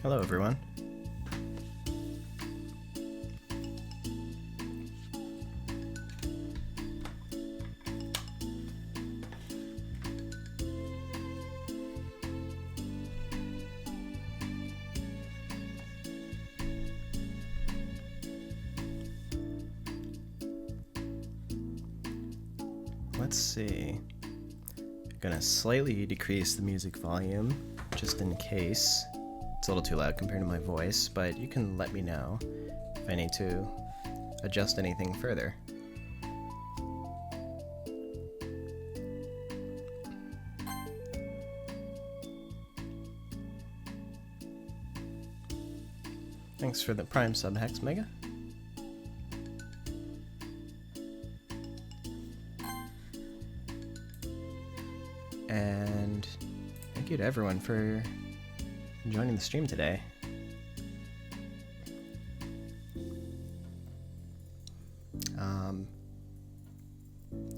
Hello, everyone. Let's see. Gonna slightly decrease the music volume, just in case. It's a little too loud compared to my voice, but you can let me know if I need to adjust anything further. Thanks for the Prime sub, Hex Mega. And thank you to everyone for joining the stream today. Don't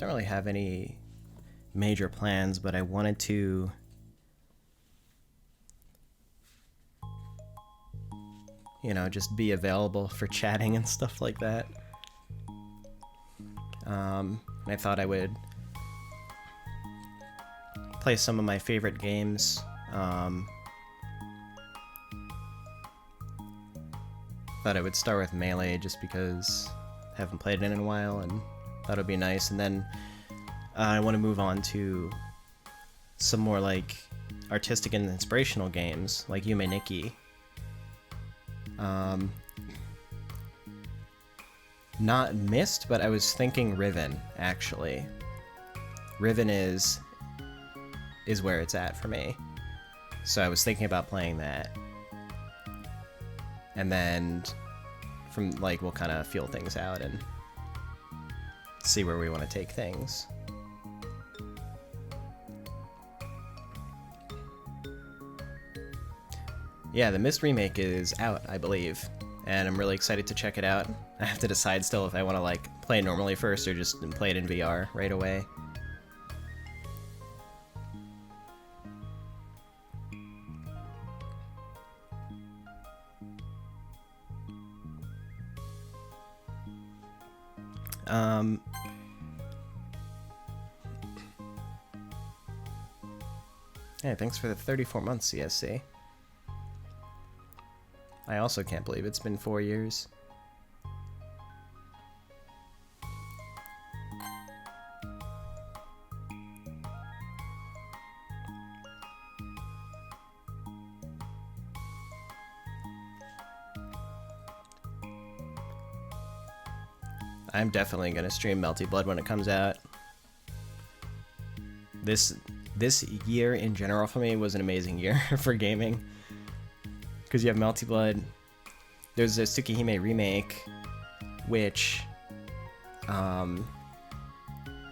really have any major plans, but I wanted to just be available for chatting and stuff like that. And I thought I would play some of my favorite games. Thought I would start with Melee just because I haven't played it in a while and thought it would be nice. And then I want to move on to some more like artistic and inspirational games like Yume Nikki. Not Myst, but I was thinking Riven, actually. Riven is where it's at for me. So I was thinking about playing that. And then from like we'll kind of feel things out and see where we want to take things. Yeah, the Myst remake is out, I believe, and I'm really excited to check it out. I have to decide still if I want to like play it normally first or just play it in VR right away. Yeah, thanks for the 34 months, CSC. I also can't believe it's been 4 years. I'm definitely gonna stream Melty Blood when it comes out. This year in general for me was an amazing year for gaming. Because you have Melty Blood, there's a Tsukihime remake, which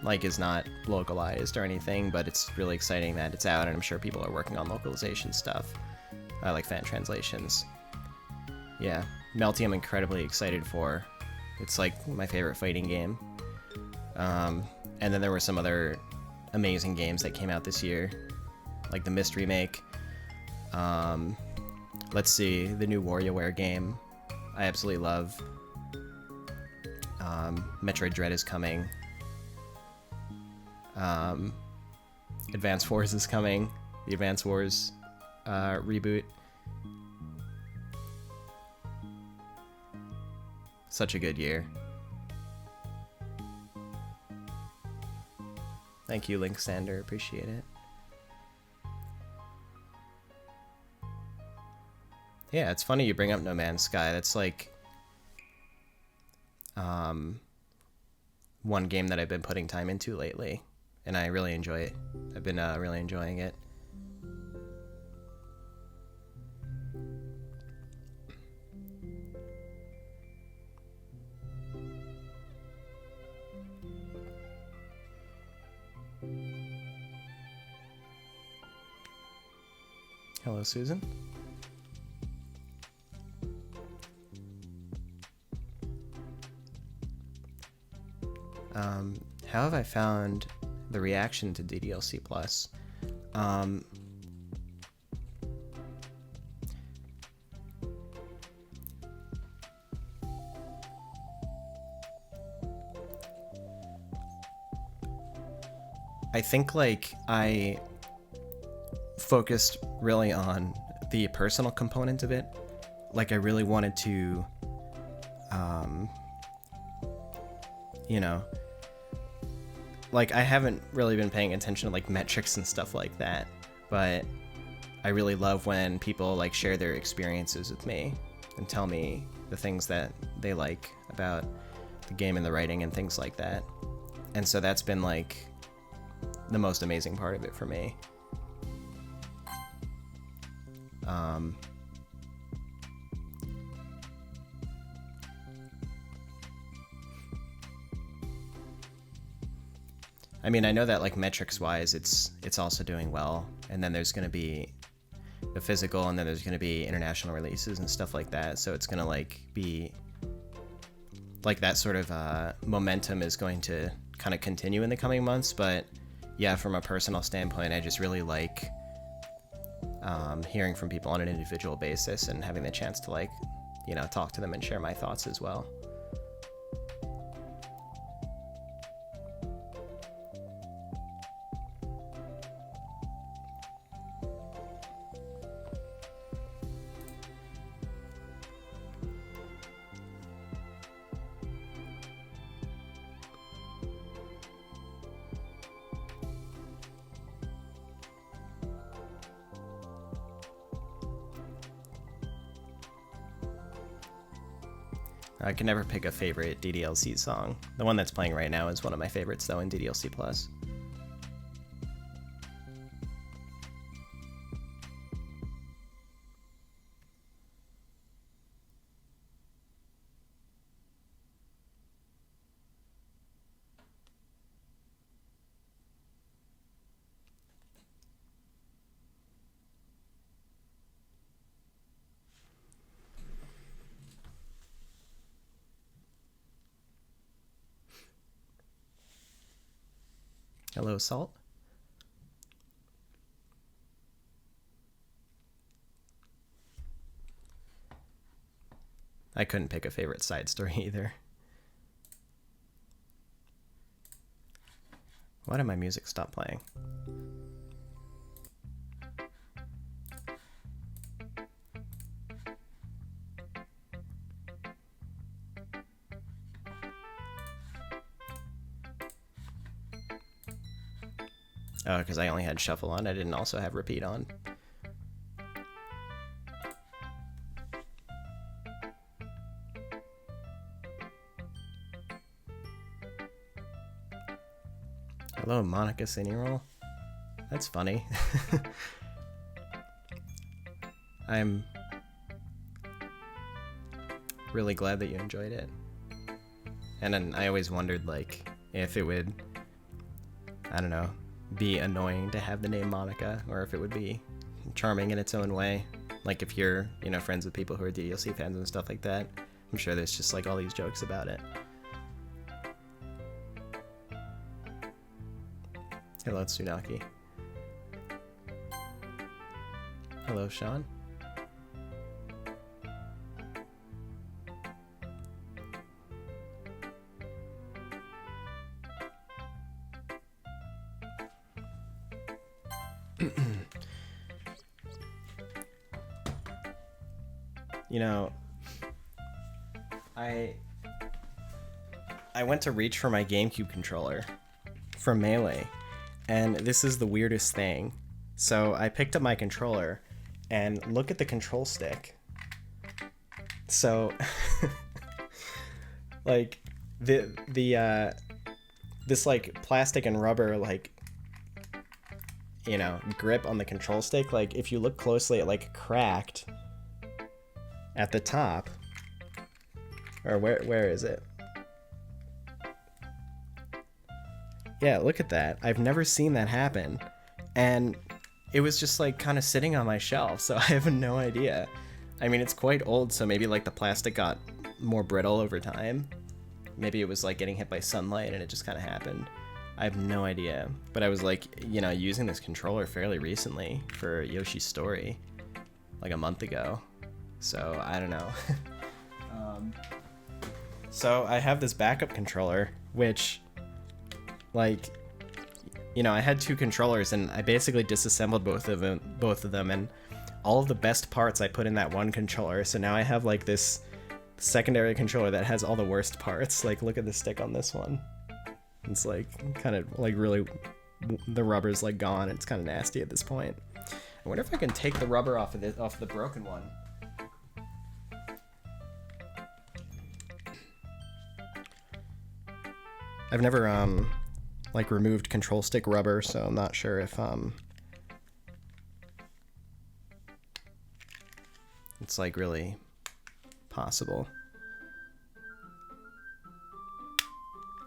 like is not localized or anything, but it's really exciting that it's out, and I'm sure people are working on localization stuff, like fan translations. Yeah, Melty I'm incredibly excited for. It's like my favorite fighting game. And then there were some other amazing games that came out this year, like the Myst remake. Let's see, the new WarioWare game I absolutely love. Metroid Dread is coming. Advance Wars is coming. The Advance Wars reboot. Such a good year. Thank you, Link Sander. Appreciate it. Yeah, it's funny you bring up No Man's Sky. That's like one game that I've been putting time into lately, and I really enjoy it. I've been really enjoying it. Hello, Susan. How have I found the reaction to DDLC Plus? I think like I focused really on the personal component of it. Like I really wanted to, you know, like I haven't really been paying attention to like metrics and stuff like that, but I really love when people like share their experiences with me and tell me the things that they like about the game and the writing and things like that. And so that's been like the most amazing part of it for me. I mean, I know that like metrics wise, it's also doing well, and then there's going to be the physical, and then there's going to be international releases and stuff like that. So it's going to like be like that sort of momentum is going to kind of continue in the coming months. But yeah, from a personal standpoint, I just really like hearing from people on an individual basis and having the chance to like, you know, talk to them and share my thoughts as well. I can never pick a favorite DDLC song. The one that's playing right now is one of my favorites, though, in DDLC Plus. Hello, Salt. I couldn't pick a favorite side story either. Why did my music stop playing? Oh, because I only had shuffle on. I didn't also have repeat on. Hello, Monica Cineroll. That's funny. I'm really glad that you enjoyed it. And then I always wondered, like, if it would, I don't know, be annoying to have the name Monica, or if it would be charming in its own way. Like if you're, you know, friends with people who are DDLC fans and stuff like that, I'm sure there's just like all these jokes about it. Hello, Tsunaki. Hello, Sean. You know, I went to reach for my GameCube controller from Melee, and this is the weirdest thing. So I picked up my controller, and look at the control stick. So, like, this like plastic and rubber like, you know, grip on the control stick, like if you look closely, it like cracked at the top. Or where is it? Yeah, look at that. I've never seen that happen. And it was just like kind of sitting on my shelf, so I have no idea. I mean, it's quite old, so maybe like the plastic got more brittle over time. Maybe it was like getting hit by sunlight and it just kind of happened. I have no idea. But I was like, you know, using this controller fairly recently for Yoshi's Story, like a month ago. So I don't know. So I have this backup controller, which, like, you know, I had two controllers and I basically disassembled both of them, and all of the best parts I put in that one controller. So now I have like this secondary controller that has all the worst parts. Like, look at the stick on this one. It's like kind of like really, the rubber's like gone. It's kind of nasty at this point. I wonder if I can take the rubber off of the broken one. I've never like removed control stick rubber, so I'm not sure if it's like really possible,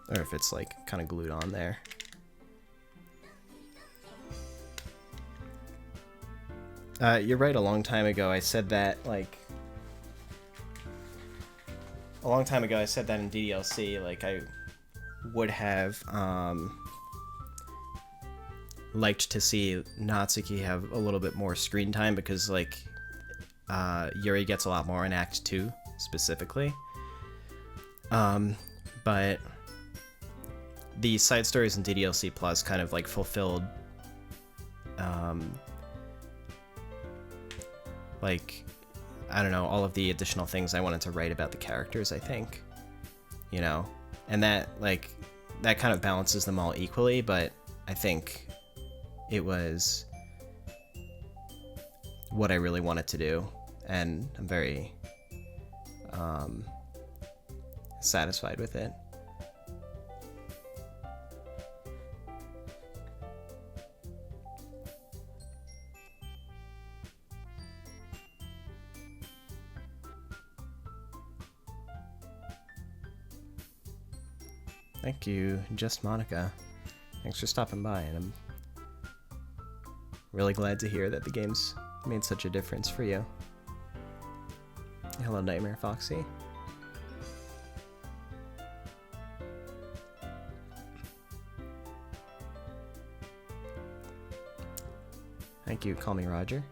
or if it's like kind of glued on there. You're right, a long time ago I said that, like, a long time ago I said that in DDLC, like, I would have liked to see Natsuki have a little bit more screen time, because like Yuri gets a lot more in Act 2 specifically, but the side stories in DDLC Plus kind of like fulfilled like, I don't know, all of the additional things I wanted to write about the characters, I think, you know. And that, like, that kind of balances them all equally, but I think it was what I really wanted to do, and I'm very satisfied with it. Thank you, Just Monica. Thanks for stopping by, and I'm really glad to hear that the game's made such a difference for you. Hello, Nightmare Foxy. Thank you, Call Me Roger.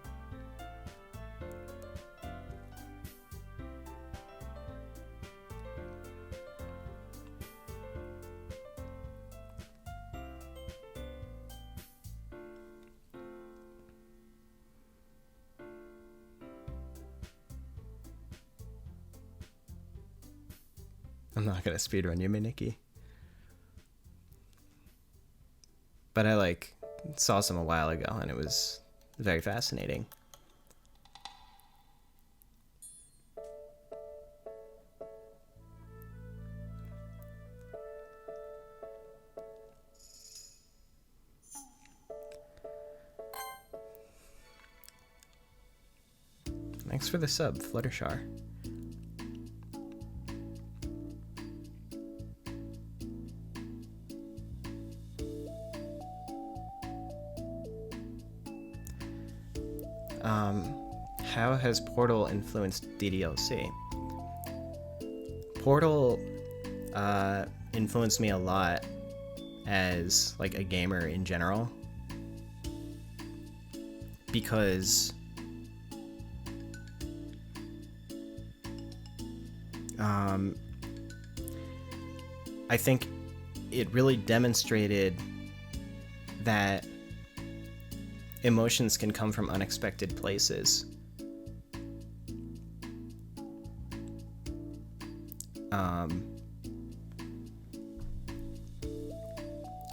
I'm not gonna speedrun you, Miniki. But I like saw some a while ago and it was very fascinating. Thanks for the sub, Fluttershar. How has Portal influenced DDLC? Portal influenced me a lot as like a gamer in general, because I think it really demonstrated that emotions can come from unexpected places.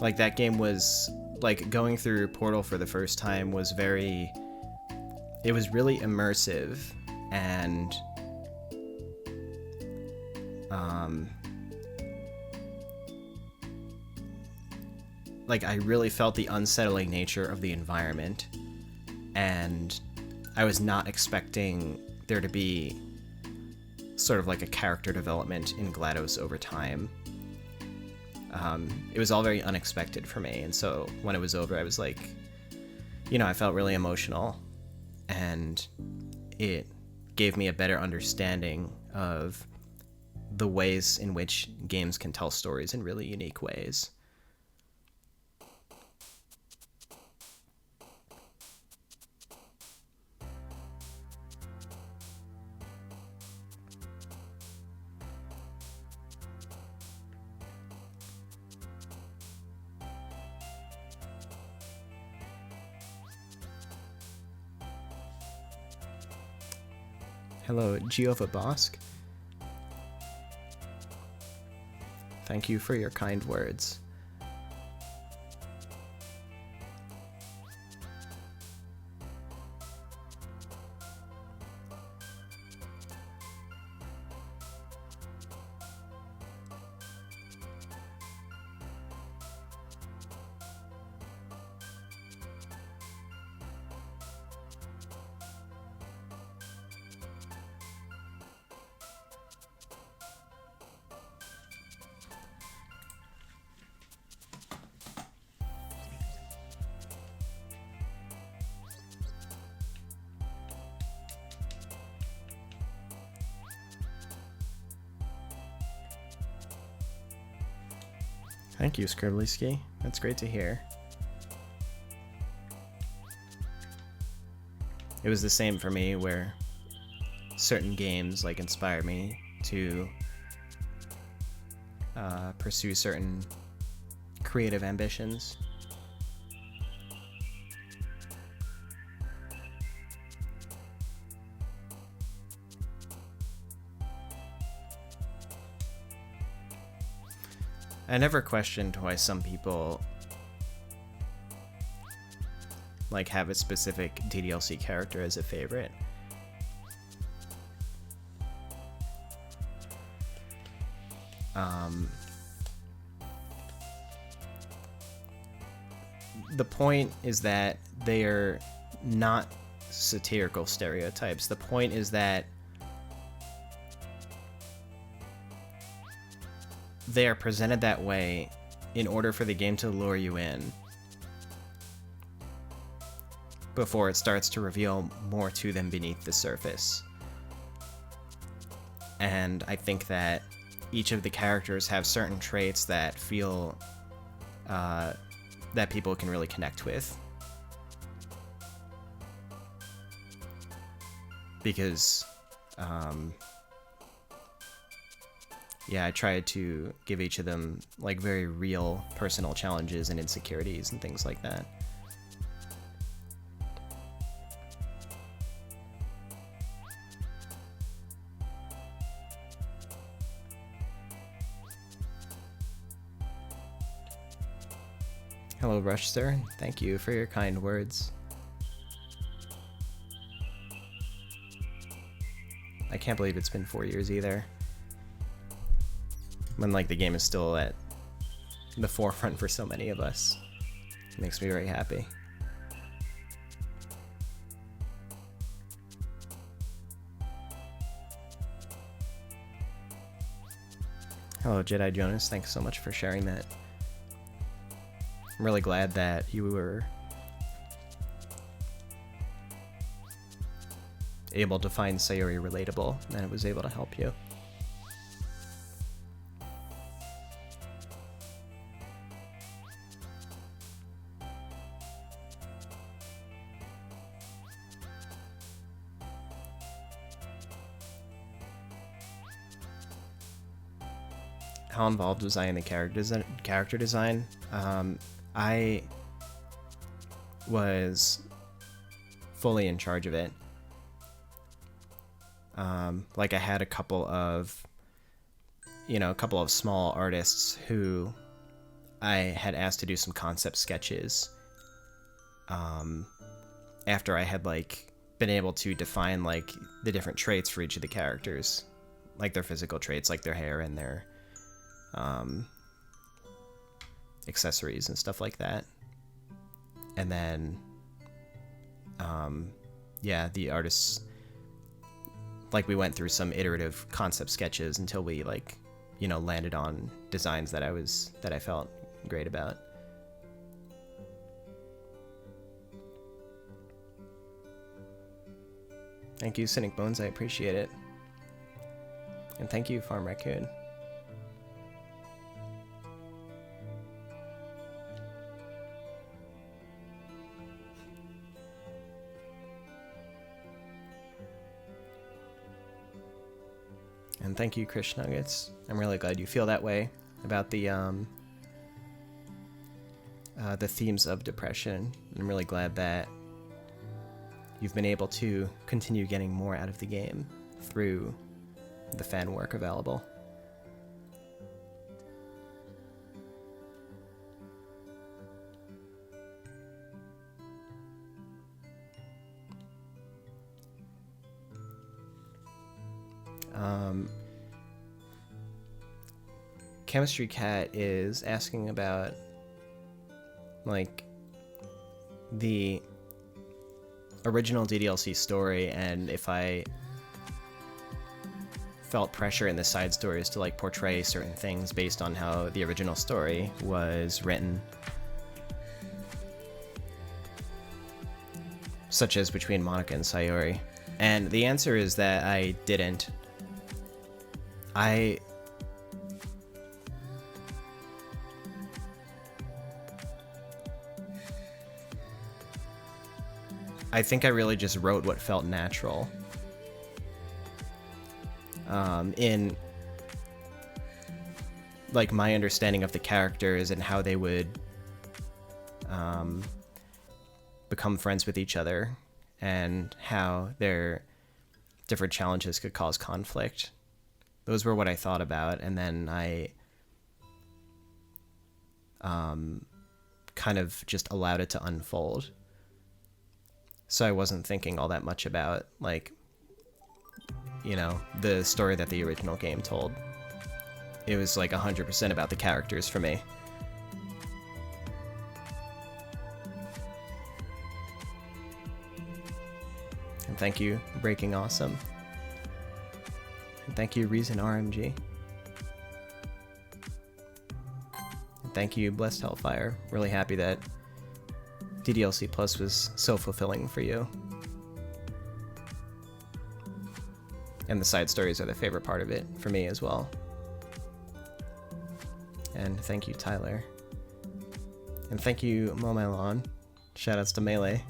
Like, that game was, like, going through Portal for the first time was it was really immersive, and like, I really felt the unsettling nature of the environment, and I was not expecting there to be sort of like a character development in GLaDOS over time. It was all very unexpected for me, and so when it was over, I was like, I felt really emotional, and it gave me a better understanding of the ways in which games can tell stories in really unique ways. Hello, Giova Bosk. Thank you for your kind words. Thank you, Scribblyski. That's great to hear. It was the same for me, where certain games like inspired me to pursue certain creative ambitions. I never questioned why some people like have a specific DDLC character as a favorite. The point is that they are not satirical stereotypes. The point is that they are presented that way in order for the game to lure you in before it starts to reveal more to them beneath the surface. And I think that each of the characters have certain traits that feel that people can really connect with. Because yeah, I tried to give each of them like very real personal challenges and insecurities and things like that. Hello, Rushster. Thank you for your kind words. I can't believe it's been 4 years either. When like the game is still at the forefront for so many of us. It makes me very happy. Hello, Jedi Jonas. Thanks so much for sharing that. I'm really glad that you were able to find Sayuri relatable and it was able to help you. How involved was I in the character design? I was fully in charge of it. Like I had a couple of you know, a couple of small artists who I had asked to do some concept sketches after I had like been able to define like the different traits for each of the characters, like their physical traits, like their hair and their accessories and stuff like that. And then yeah, the artists, like, we went through some iterative concept sketches until we, like, you know, landed on designs that I felt great about. Thank you, Cynic Bones, I appreciate it. And thank you, Farm Raccoon. And thank you, Krish Nuggets. I'm really glad you feel that way about the themes of depression. I'm really glad that you've been able to continue getting more out of the game through the fan work available. Chemistry Cat is asking about, like, the original DDLC story and if I felt pressure in the side stories to, like, portray certain things based on how the original story was written. Such as between Monica and Sayori. And the answer is that I didn't. I think I really just wrote what felt natural. In, like, my understanding of the characters and how they would become friends with each other and how their different challenges could cause conflict. Those were what I thought about, and then I kind of just allowed it to unfold. So I wasn't thinking all that much about, like, you know, the story that the original game told. It was like 100% about the characters for me. And thank you, Breaking Awesome. And thank you, Reason RMG. And thank you, Blessed Hellfire. Really happy that DDLC Plus was so fulfilling for you. And the side stories are the favorite part of it for me as well. And thank you, Tyler. And thank you, Momelon. Shoutouts to Melee.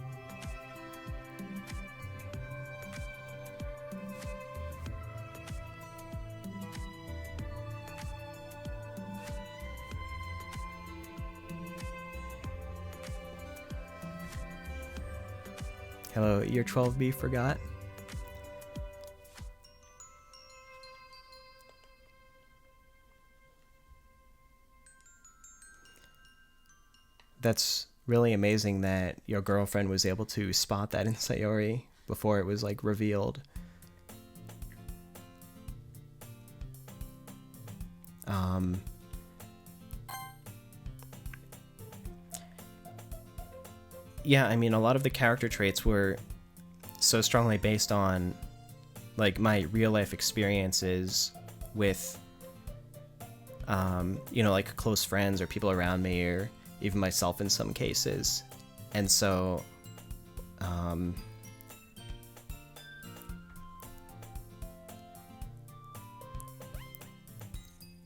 Hello, Year 12B forgot. That's really amazing that your girlfriend was able to spot that in Sayori before it was, like, revealed. Yeah, I mean, a lot of the character traits were so strongly based on, like, my real-life experiences with, you know, like, close friends or people around me, or even myself in some cases. And so,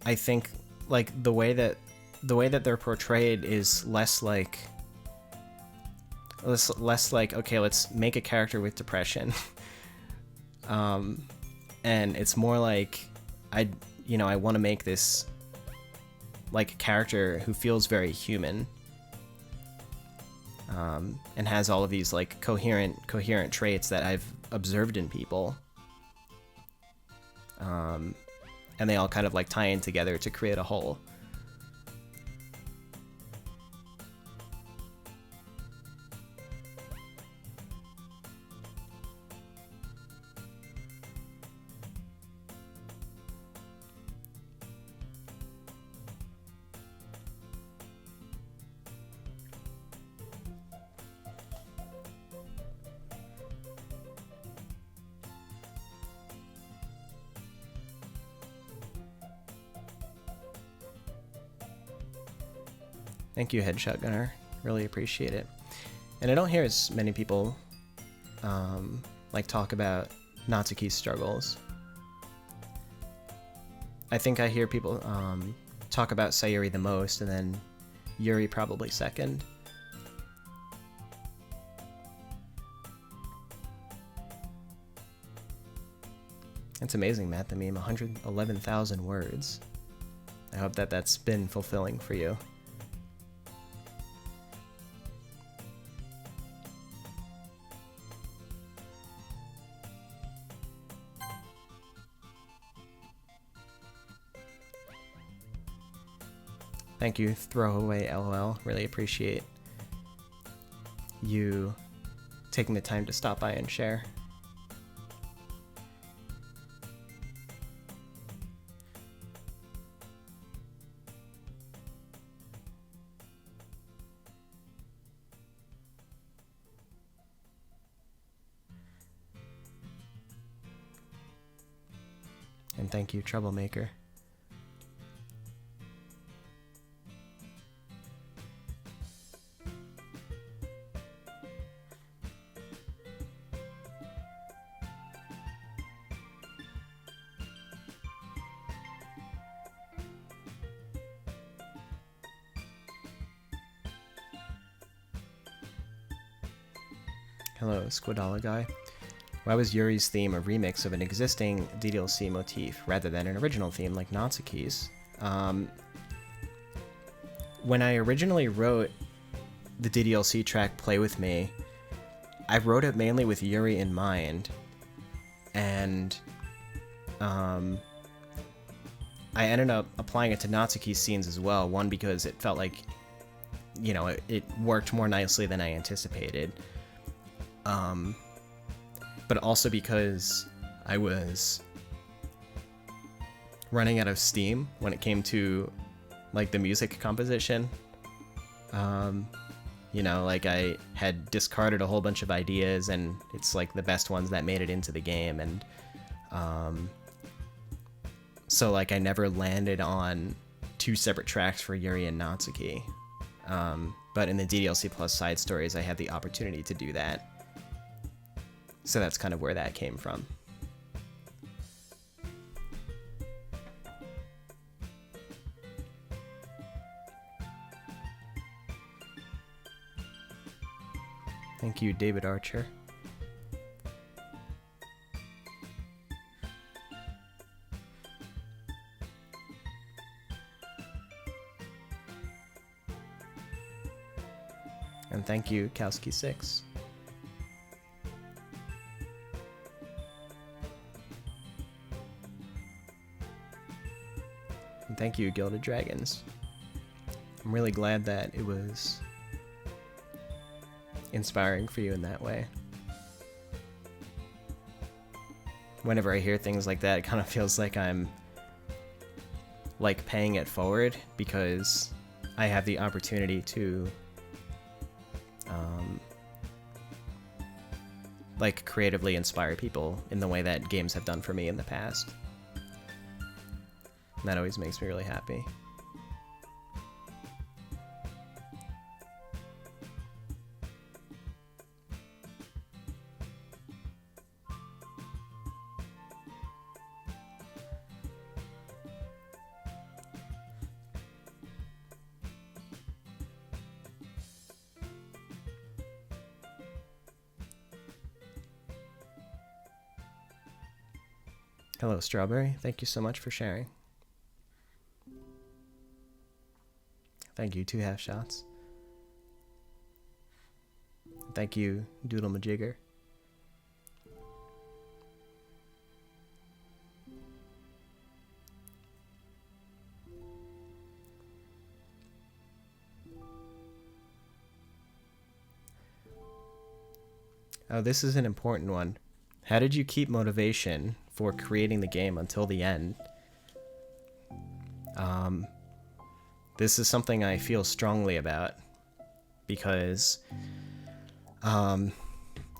I think, like, the way that they're portrayed is less like, okay, let's make a character with depression. And it's more like, I want to make this, like, character who feels very human, and has all of these, like, coherent traits that I've observed in people. and they all kind of like tie in together to create a whole. Thank you, Headshot Gunner. Really appreciate it. And I don't hear as many people like talk about Natsuki's struggles. I think I hear people talk about Sayuri the most, and then Yuri probably second. It's amazing, Matt, the meme, 111,000 words. I hope that that's been fulfilling for you. Thank you, Throwaway LOL. Really appreciate you taking the time to stop by and share. And thank you, Troublemaker. Hello, Squidala Guy. Why was Yuri's theme a remix of an existing DDLC motif rather than an original theme like Natsuki's? When I originally wrote the DDLC track Play With Me, I wrote it mainly with Yuri in mind, and I ended up applying it to Natsuki's scenes as well. One, because it felt like, you know, it worked more nicely than I anticipated. But also because I was running out of steam when it came to like the music composition. You know, like I had discarded a whole bunch of ideas, and it's like the best ones that made it into the game, and so like I never landed on 2 separate tracks for Yuri and Natsuki. But in the DDLC Plus side stories, I had the opportunity to do that. So that's kind of where that came from. Thank you, David Archer. And thank you, Kowski6. And thank you, Gilded Dragons. I'm really glad that it was inspiring for you in that way. Whenever I hear things like that, it kind of feels like I'm like paying it forward, because I have the opportunity to like creatively inspire people in the way that games have done for me in the past. And that always makes me really happy. Hello, Strawberry. Thank you so much for sharing. Thank you, 2 half shots. Thank you, Doodle Majigger. Oh, this is an important one. How did you keep motivation for creating the game until the end? This is something I feel strongly about because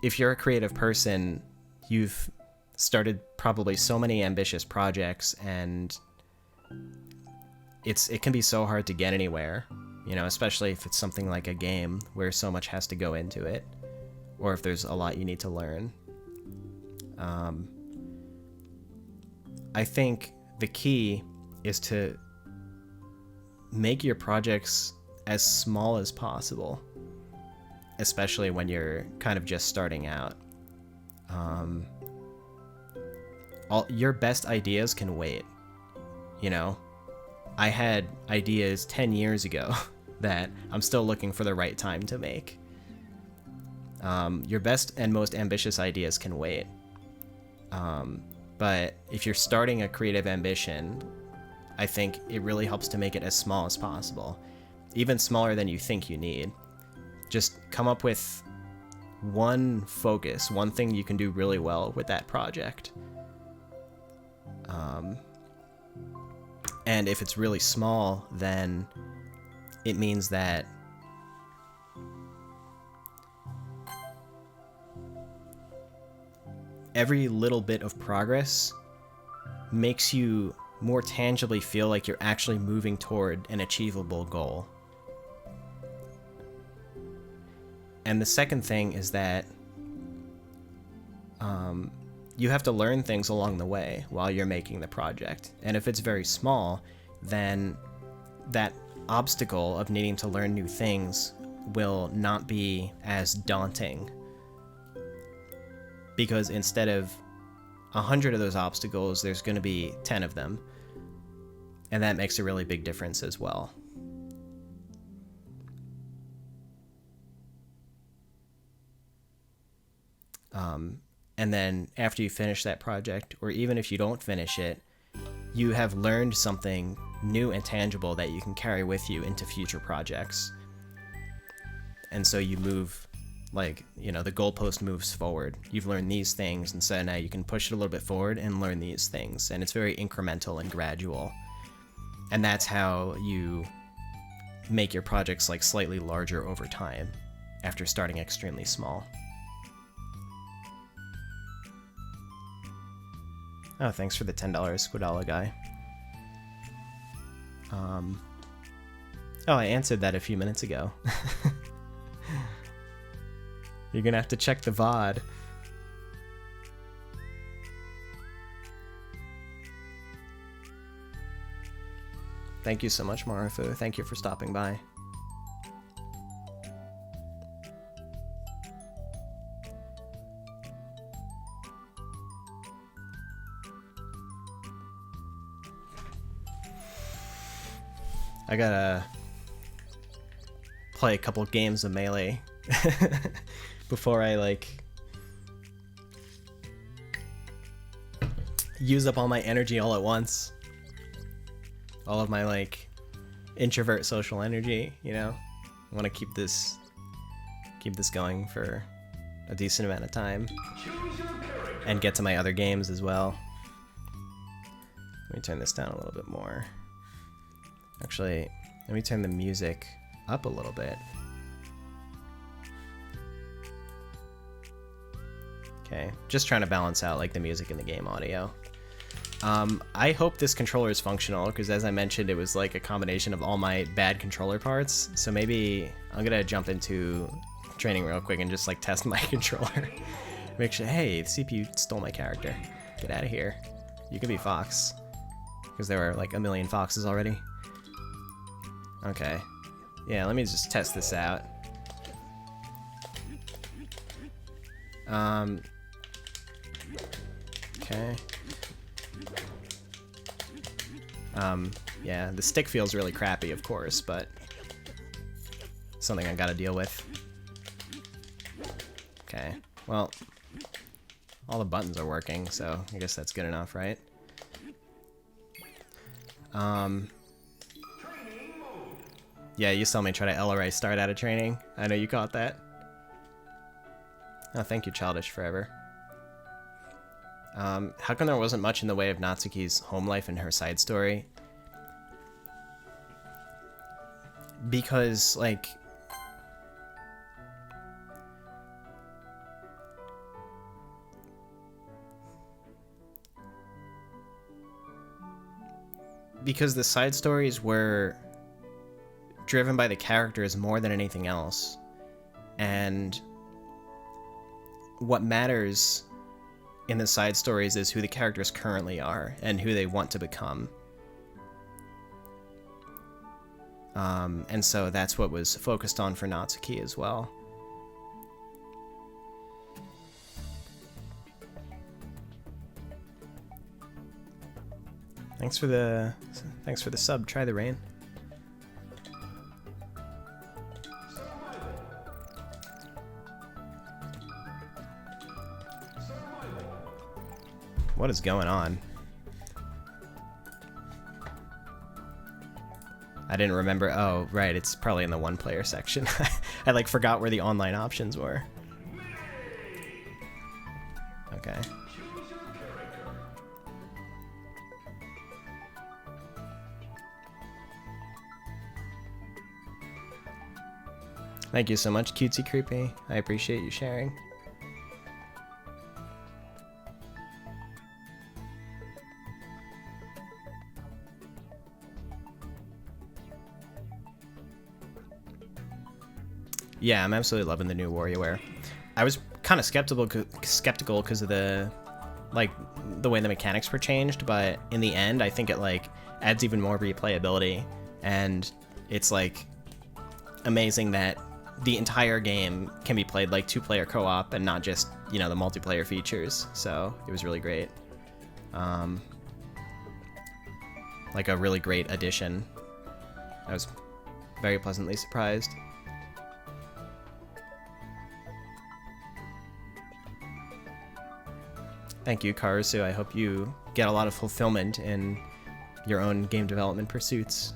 if you're a creative person, you've started probably so many ambitious projects, and it can be so hard to get anywhere, you know, especially if it's something like a game where so much has to go into it, or if there's a lot you need to learn. I think the key is to make your projects as small as possible, especially when you're kind of just starting out. Your best ideas can wait, you know? I had ideas 10 years ago that I'm still looking for the right time to make. Your best and most ambitious ideas can wait. But if you're starting a creative ambition, I think it really helps to make it as small as possible, even smaller than you think you need. Just come up with one focus, one thing you can do really well with that project. And if it's really small, then it means that every little bit of progress makes you more tangibly feel like you're actually moving toward an achievable goal. And the second thing is that you have to learn things along the way while you're making the project. And if it's very small, then that obstacle of needing to learn new things will not be as daunting. Because instead of 100 of those obstacles, there's going to be 10 of them. And that makes a really big difference as well. And then after you finish that project, or even if you don't finish it, you have learned something new and tangible that you can carry with you into future projects. And so you move, like, you know, the goalpost moves forward. You've learned these things, and so now you can push it a little bit forward and learn these things. And it's very incremental and gradual. And that's how you make your projects like slightly larger over time after starting extremely small. Oh, thanks for the $10 Squidala guy. Oh, I answered that a few minutes ago. You're gonna have to check the VOD. Thank you so much, Marufu. Thank you for stopping by. I gotta play a couple games of Melee before I, like, use up all my energy all at once. All of my, like, introvert social energy, you know? I want to keep this going for a decent amount of time. And get to my other games as well. Let me turn this down a little bit more. Actually, let me turn the music up a little bit. Okay, just trying to balance out, like, the music and the game audio. I hope this controller is functional, because as I mentioned, it was like a combination of all my bad controller parts. So maybe I'm gonna jump into training real quick and just, like, test my controller. Make sure, hey, the CPU stole my character. Get out of here. You can be Fox. Because there were like a million Foxes already. Okay. Yeah, let me just test this out. Okay. Yeah, the stick feels really crappy, of course, but something I gotta deal with. Okay, well, all the buttons are working, so I guess that's good enough, right? Yeah, you saw me try to LRA start out of training. I know you caught that. Oh, thank you, Childish Forever. How come there wasn't much in the way of Natsuki's home life and her side story? Because, like... Because the side stories were driven by the characters more than anything else. And what matters in the side stories is who the characters currently are and who they want to become. And so that's what was focused on for Natsuki as well. Thanks for the sub. Try the rain. What is going on? I didn't remember. Oh, right. It's probably in the one player section. I like forgot where the online options were. Okay. Thank you so much, Cutesy Creepy. I appreciate you sharing. Yeah, I'm absolutely loving the new WarioWare. I was kind of skeptical because of the way the mechanics were changed, but in the end, I think it like adds even more replayability, and it's like amazing that the entire game can be played like 2-player co-op and not just, you know, the multiplayer features. So it was really great. Like a really great addition. I was very pleasantly surprised. Thank you, Karasu. I hope you get a lot of fulfillment in your own game development pursuits.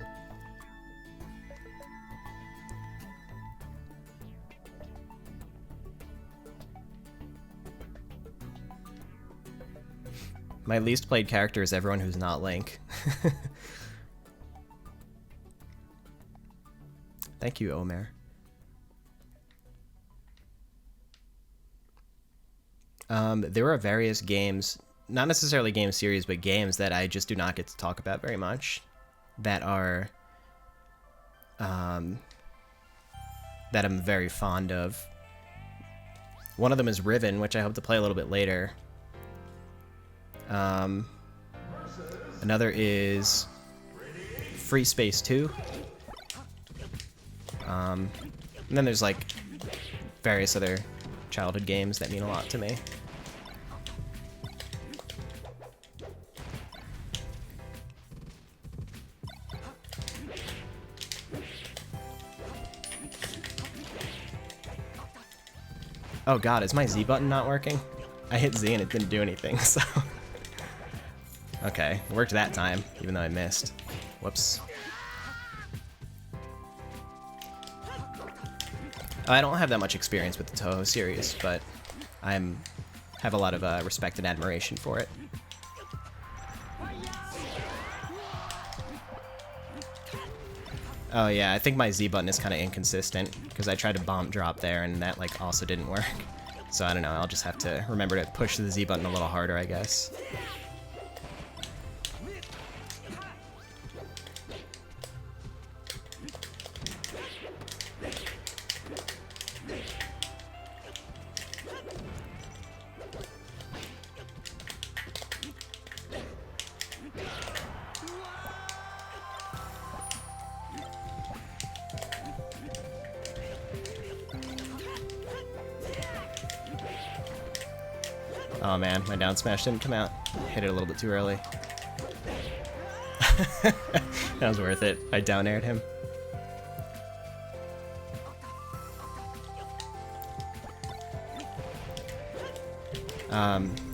My least played character is everyone who's not Link. Thank you, Omer. There are various games, not necessarily game series, but games that I just do not get to talk about very much, that are, that I'm very fond of. One of them is Riven, which I hope to play a little bit later. Another is Free Space 2. And then there's like various other childhood games that mean a lot to me. Oh god, is my Z button not working? I hit Z and it didn't do anything, so... Okay, it worked that time, even though I missed. Whoops. I don't have that much experience with the Toho series, but have a lot of respect and admiration for it. Oh yeah, I think my Z button is kind of inconsistent, because I tried to bomb drop there and that like also didn't work. So I don't know, I'll just have to remember to push the Z button a little harder, I guess. Oh man, my down smash didn't come out. Hit it a little bit too early. That was worth it. I down aired him.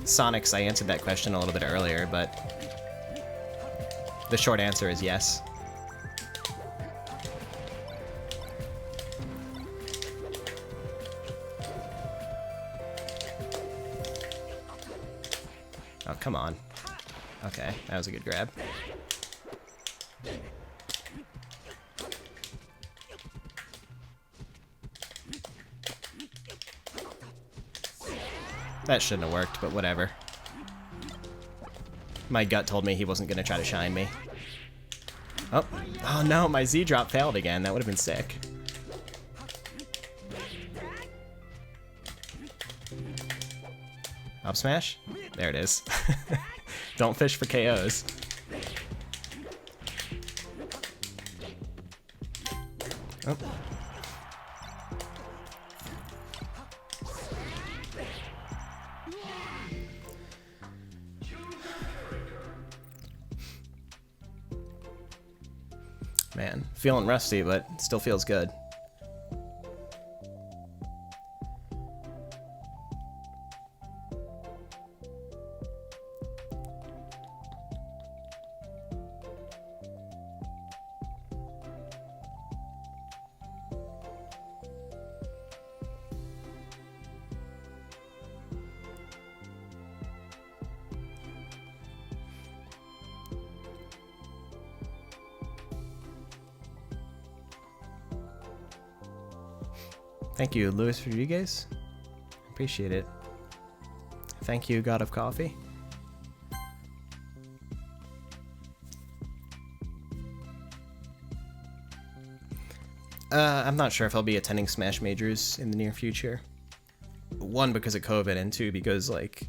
Sonics, I answered that question a little bit earlier, but the short answer is yes. Oh, come on. Okay, that was a good grab. That shouldn't have worked, but whatever. My gut told me he wasn't gonna try to shine me. Oh, oh no, my Z drop failed again. That would have been sick. Up smash? There it is. Don't fish for KOs. Oh. Man, feeling rusty, but still feels good. Thank you, Luis Rodriguez. Appreciate it. Thank you, God of Coffee. I'm not sure if I'll be attending Smash Majors in the near future. One, because of COVID, and two, because like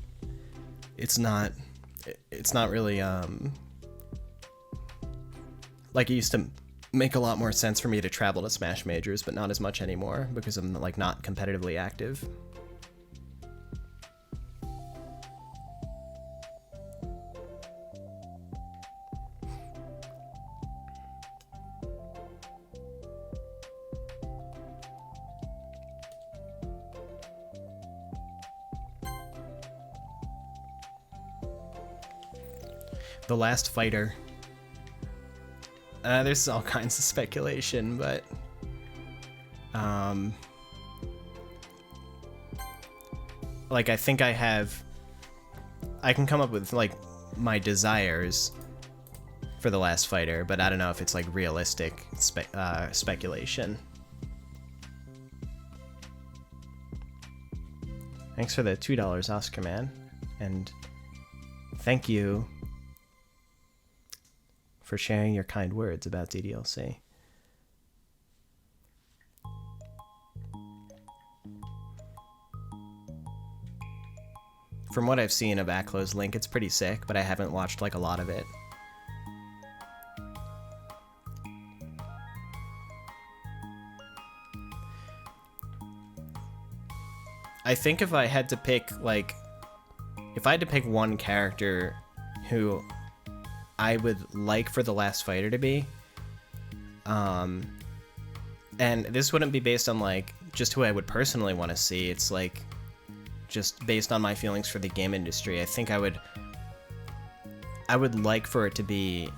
it's not really like it used to make a lot more sense for me to travel to Smash Majors, but not as much anymore because I'm like not competitively active. The Last Fighter. There's all kinds of speculation, but like I think I can come up with like my desires for The Last Fighter, but I don't know if it's like realistic speculation. Thanks for the $2, Oscar Man, and thank you for sharing your kind words about DDLC. From what I've seen of Aklo's Link, it's pretty sick, but I haven't watched like a lot of it. I think if I had to pick one character who I would like for The Last Fighter to be, and this wouldn't be based on like just who I would personally want to see, it's like just based on my feelings for the game industry. I think I would like for it to be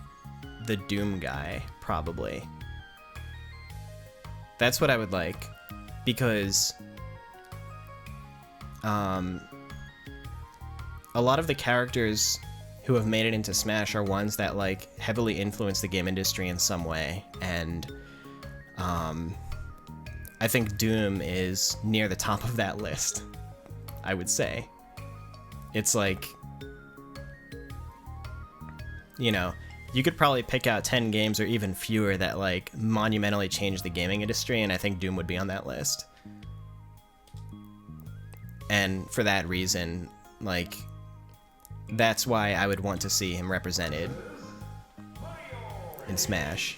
the Doom guy, probably. That's what I would like, because a lot of the characters who have made it into Smash are ones that like heavily influence the game industry in some way, and I think Doom is near the top of that list, I would say. It's like, you know, you could probably pick out 10 games or even fewer that like monumentally changed the gaming industry, and I think Doom would be on that list. And for that reason, like, that's why I would want to see him represented in Smash.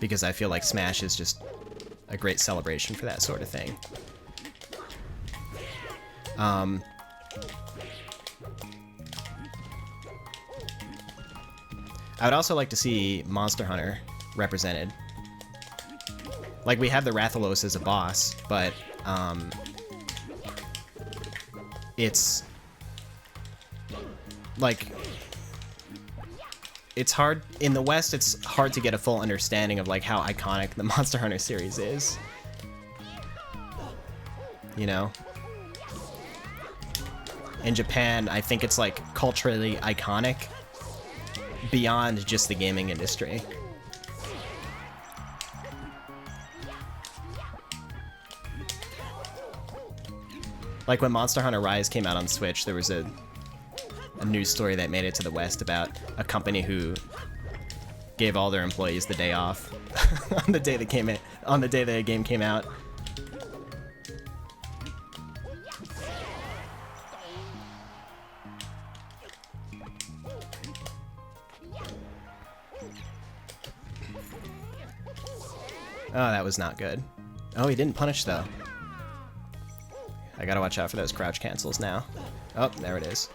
Because I feel like Smash is just a great celebration for that sort of thing. I would also like to see Monster Hunter represented. Like, we have the Rathalos as a boss, but it's like, it's hard in the West. It's hard to get a full understanding of like how iconic the Monster Hunter series is, you know. in Japan, I think it's like culturally iconic beyond just the gaming industry. Like when Monster Hunter Rise came out on Switch, there was a news story that made it to the West about a company who gave all their employees the day off on the day the game came out. Oh, that was not good. Oh, he didn't punish though. I gotta watch out for those crouch cancels now. Oh, there it is.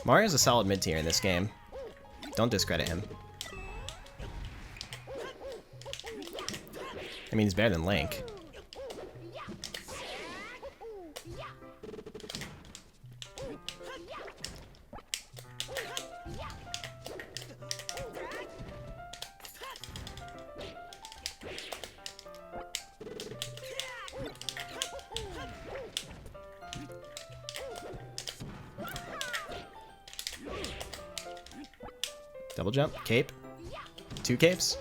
Mario's a solid mid-tier in this game. Don't discredit him. I mean, he's better than Link. Double jump, cape, 2 capes.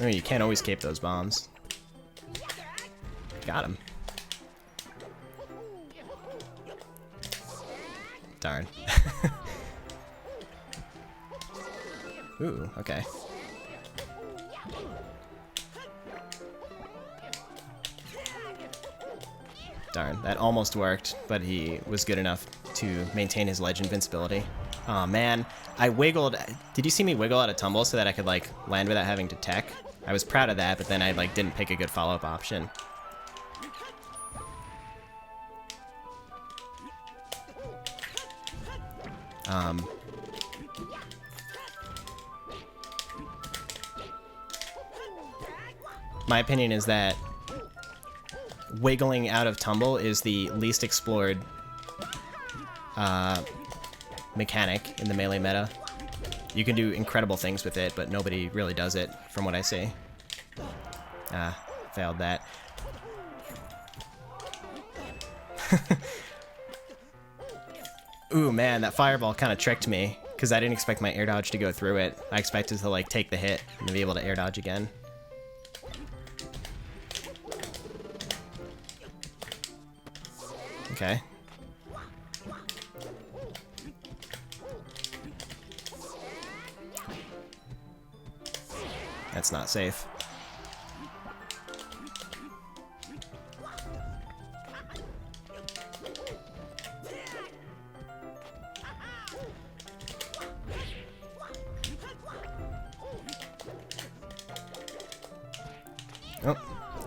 Oh, you can't always cape those bombs. Got him. Darn. Ooh, okay. Darn, that almost worked, but he was good enough to maintain his ledge invincibility. Aw, man. I wiggled... Did you see me wiggle out of tumble so that I could, like, land without having to tech? I was proud of that, but then I, like, didn't pick a good follow-up option. My opinion is that wiggling out of tumble is the least explored mechanic in the melee meta. You can do incredible things with it, but nobody really does it, from what I see. Ah, failed that. Ooh, man, that fireball kind of tricked me, because I didn't expect my air dodge to go through it. I expected to, like, take the hit and be able to air dodge again. Okay. That's not safe. Oh,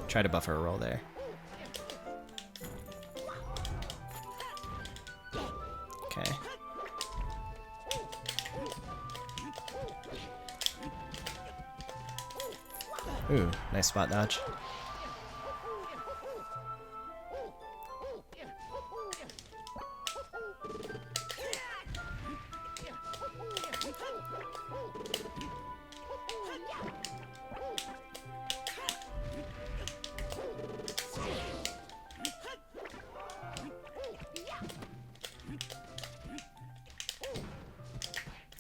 try to buffer a roll there. Okay. Ooh, nice spot dodge.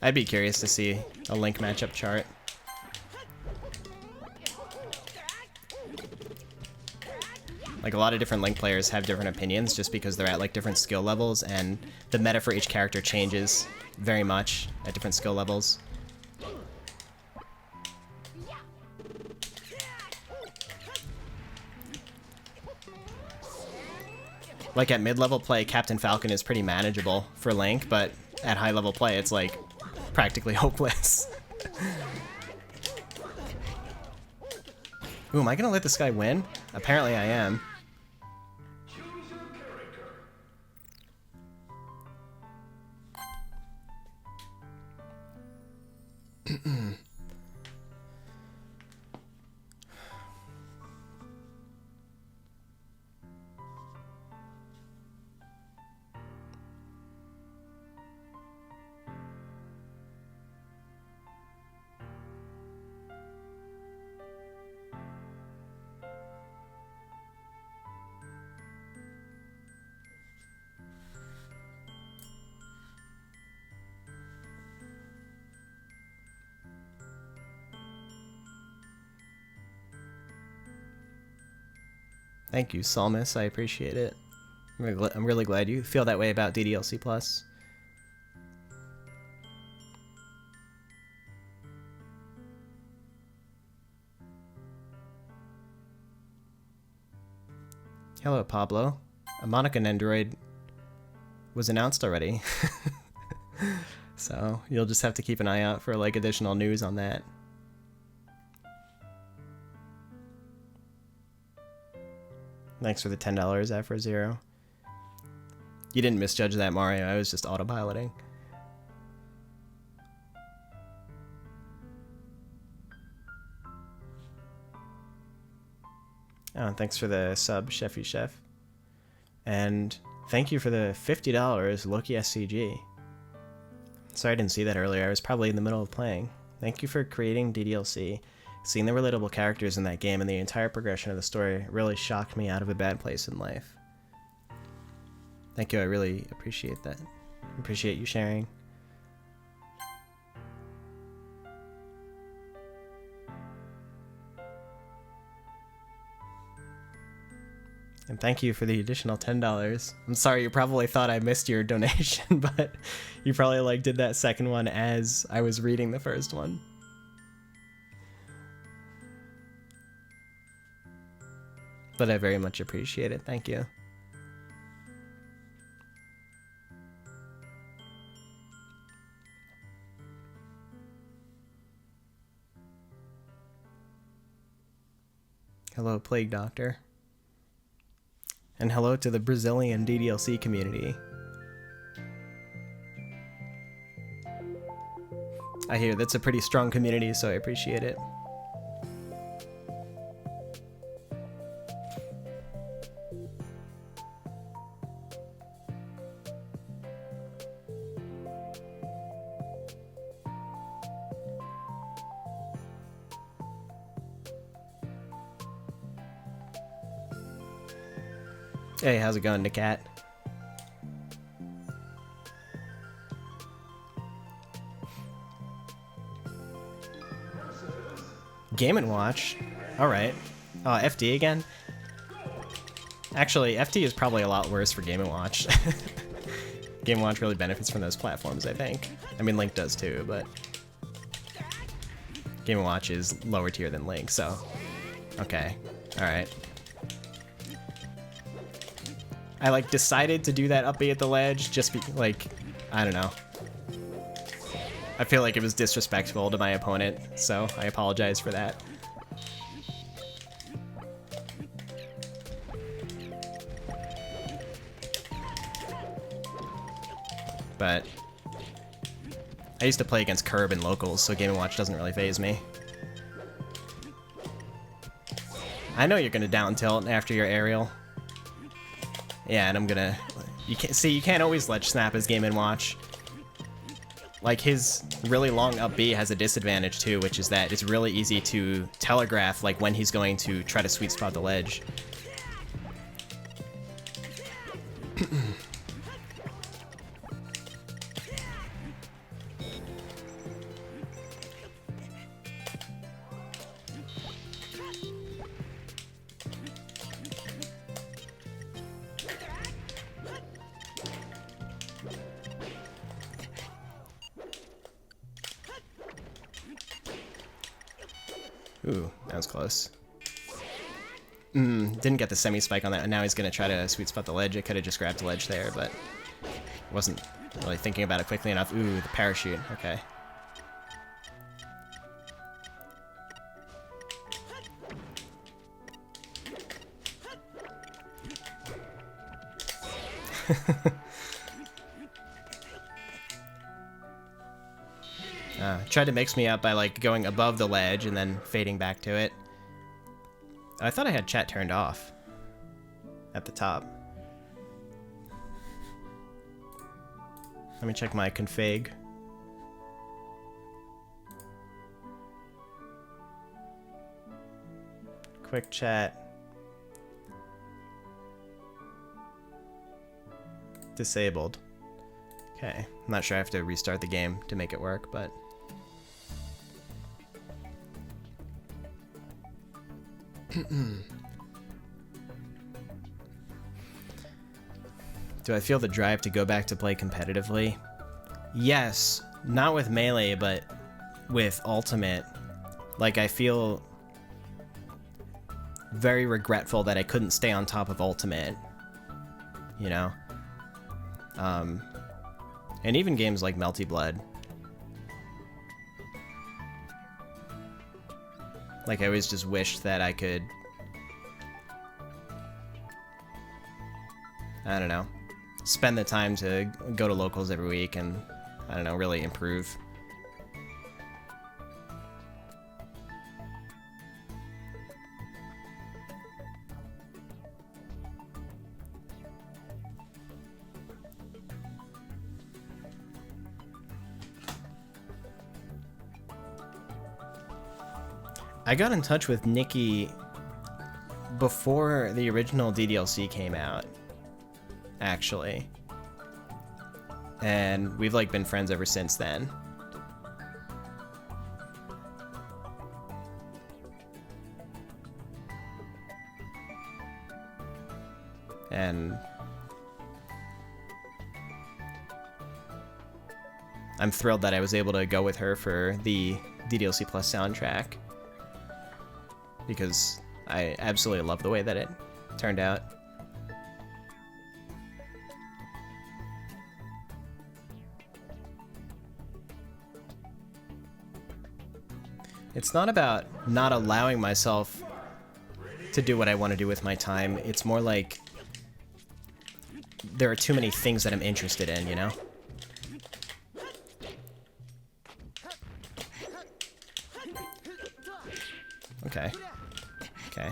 I'd be curious to see a Link matchup chart. Like, a lot of different Link players have different opinions just because they're at, like, different skill levels, and the meta for each character changes very much at different skill levels. Like, at mid-level play, Captain Falcon is pretty manageable for Link, but at high-level play, it's, like, practically hopeless. Ooh, am I gonna let this guy win? Apparently I am. Thank you, Salmus. I appreciate it. I'm really glad you feel that way about DDLC Plus. Hello, Pablo. A Monica Nendoroid was announced already. So you'll just have to keep an eye out for like additional news on that. Thanks for the $10 Afro Zero. You didn't misjudge that, Mario. I was just autopiloting. Oh, thanks for the sub, Chefy Chef. And thank you for the $50, Loki SCG. Sorry I didn't see that earlier. I was probably in the middle of playing. Thank you for creating DDLC. Seeing the relatable characters in that game and the entire progression of the story really shocked me out of a bad place in life. Thank you, I really appreciate that. Appreciate you sharing. And thank you for the additional $10. I'm sorry, you probably thought I missed your donation, but you probably like did that second one as I was reading the first one. But I very much appreciate it. Thank you. Hello, Plague Doctor. And hello to the Brazilian DDLC community. I hear that's a pretty strong community, so I appreciate it. Hey, how's it going, Nicat? Game & Watch? Alright. Oh, FD again? Actually, FD is probably a lot worse for Game & Watch. Game & Watch really benefits from those platforms, I think. I mean, Link does too, but Game & Watch is lower tier than Link, so... Okay. Alright. I like decided to do that up B at the ledge just like, I don't know. I feel like it was disrespectful to my opponent, so I apologize for that. But I used to play against Curb in locals, so Game & Watch doesn't really faze me. I know you're gonna down tilt after your aerial. Yeah, and I'm gonna... You can't always ledge snap as Game & Watch. Like, his really long up B has a disadvantage too, which is that it's really easy to telegraph, like, when he's going to try to sweet spot the ledge. Ooh, that was close. Didn't get the semi-spike on that, and now he's gonna try to sweet spot the ledge. I could have just grabbed the ledge there, but wasn't really thinking about it quickly enough. Ooh, the parachute, okay. Tried to mix me up by like going above the ledge and then fading back to it. I thought I had chat turned off at the top. Let me check my config. Quick chat. Disabled. Okay, I'm not sure I have to restart the game to make it work, but... Do I feel the drive to go back to play competitively? Yes, not with Melee, but with Ultimate. Like, I feel very regretful that I couldn't stay on top of Ultimate, you know? And even games like Melty Blood. Like, I always just wished that I could, I don't know, spend the time to go to locals every week and, I don't know, really improve. I got in touch with Nikki before the original DDLC came out, actually. And we've like been friends ever since then. And I'm thrilled that I was able to go with her for the DDLC Plus soundtrack, because I absolutely love the way that it turned out. It's not about not allowing myself to do what I want to do with my time. It's more like there are too many things that I'm interested in, you know? Okay. Okay.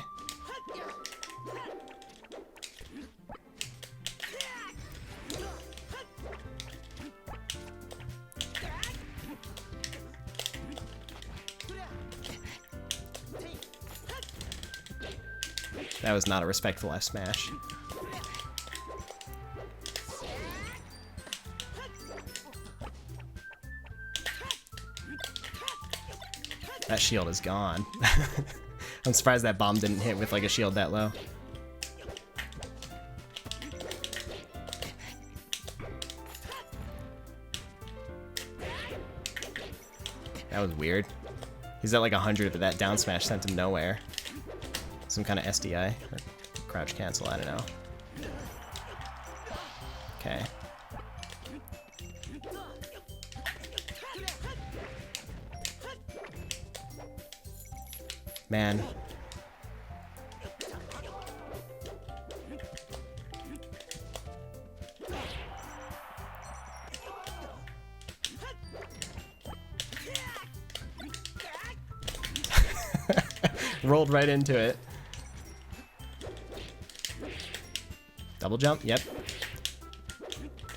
That was not a respectful F smash. That shield is gone. I'm surprised that bomb didn't hit with like a shield that low. That was weird. He's at like 100, but that down smash sent him nowhere. Some kind of SDI or crouch cancel, I don't know. Okay. Man. Rolled right into it. Double jump? Yep.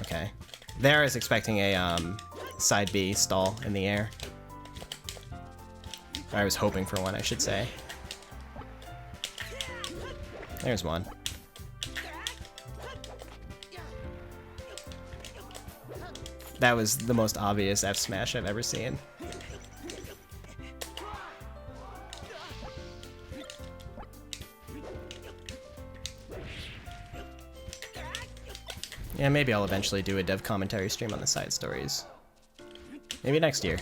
Okay. There I was expecting a side B stall in the air. I was hoping for one, I should say. There's one. That was the most obvious F smash I've ever seen. Yeah, maybe I'll eventually do a dev commentary stream on the side stories. Maybe next year.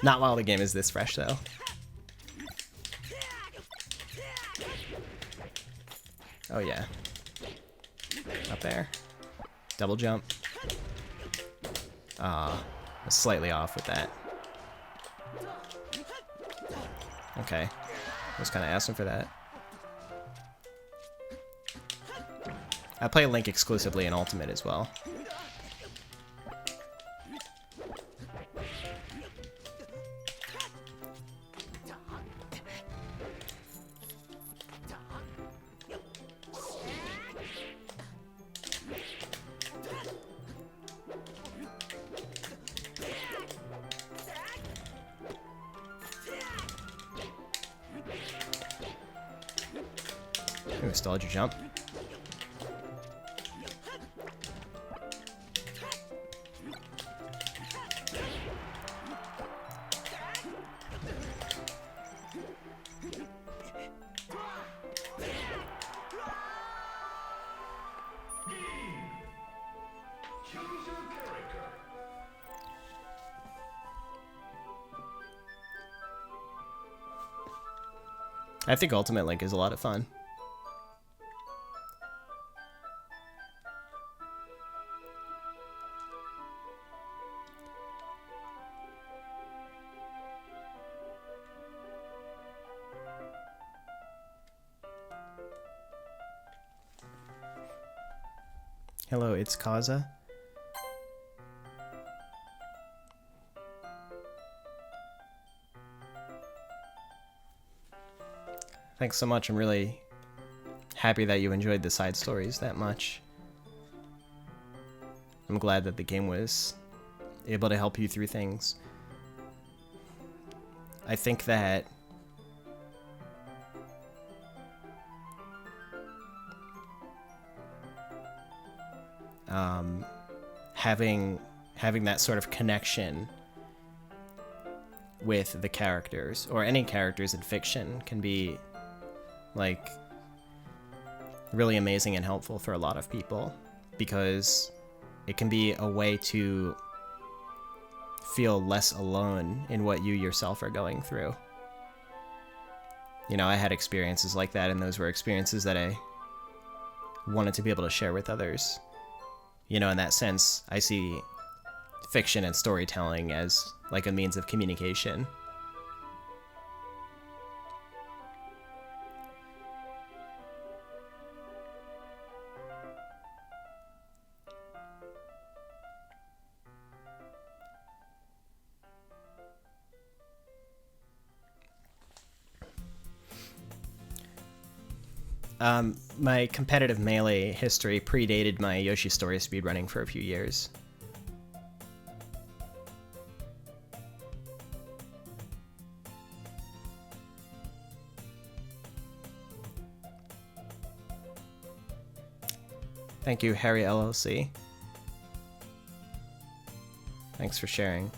Not while the game is this fresh, though. Oh, yeah. Up there. Double jump. I was slightly off with that. Okay. I was kind of asking for that. I play Link exclusively in Ultimate as well. Ooh, stalled your jump. I think Ultimate Link is a lot of fun. Hello, it's Kaza. Thanks so much. I'm really happy that you enjoyed the side stories that much. I'm glad that the game was able to help you through things. I think that having that sort of connection with the characters, or any characters in fiction, can be like really amazing and helpful for a lot of people, because it can be a way to feel less alone in what you yourself are going through. You know, I had experiences like that, and those were experiences that I wanted to be able to share with others. You know, in that sense, I see fiction and storytelling as like a means of communication. My competitive Melee history predated my Yoshi Story speedrunning for a few years. Thank you, Harry LLC. Thanks for sharing.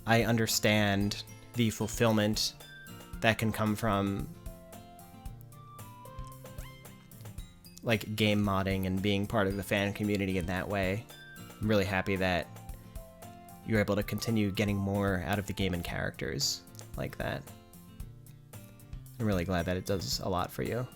I understand the fulfillment that can come from like game modding and being part of the fan community in that way. I'm really happy that you're able to continue getting more out of the game and characters like that. I'm really glad that it does a lot for you.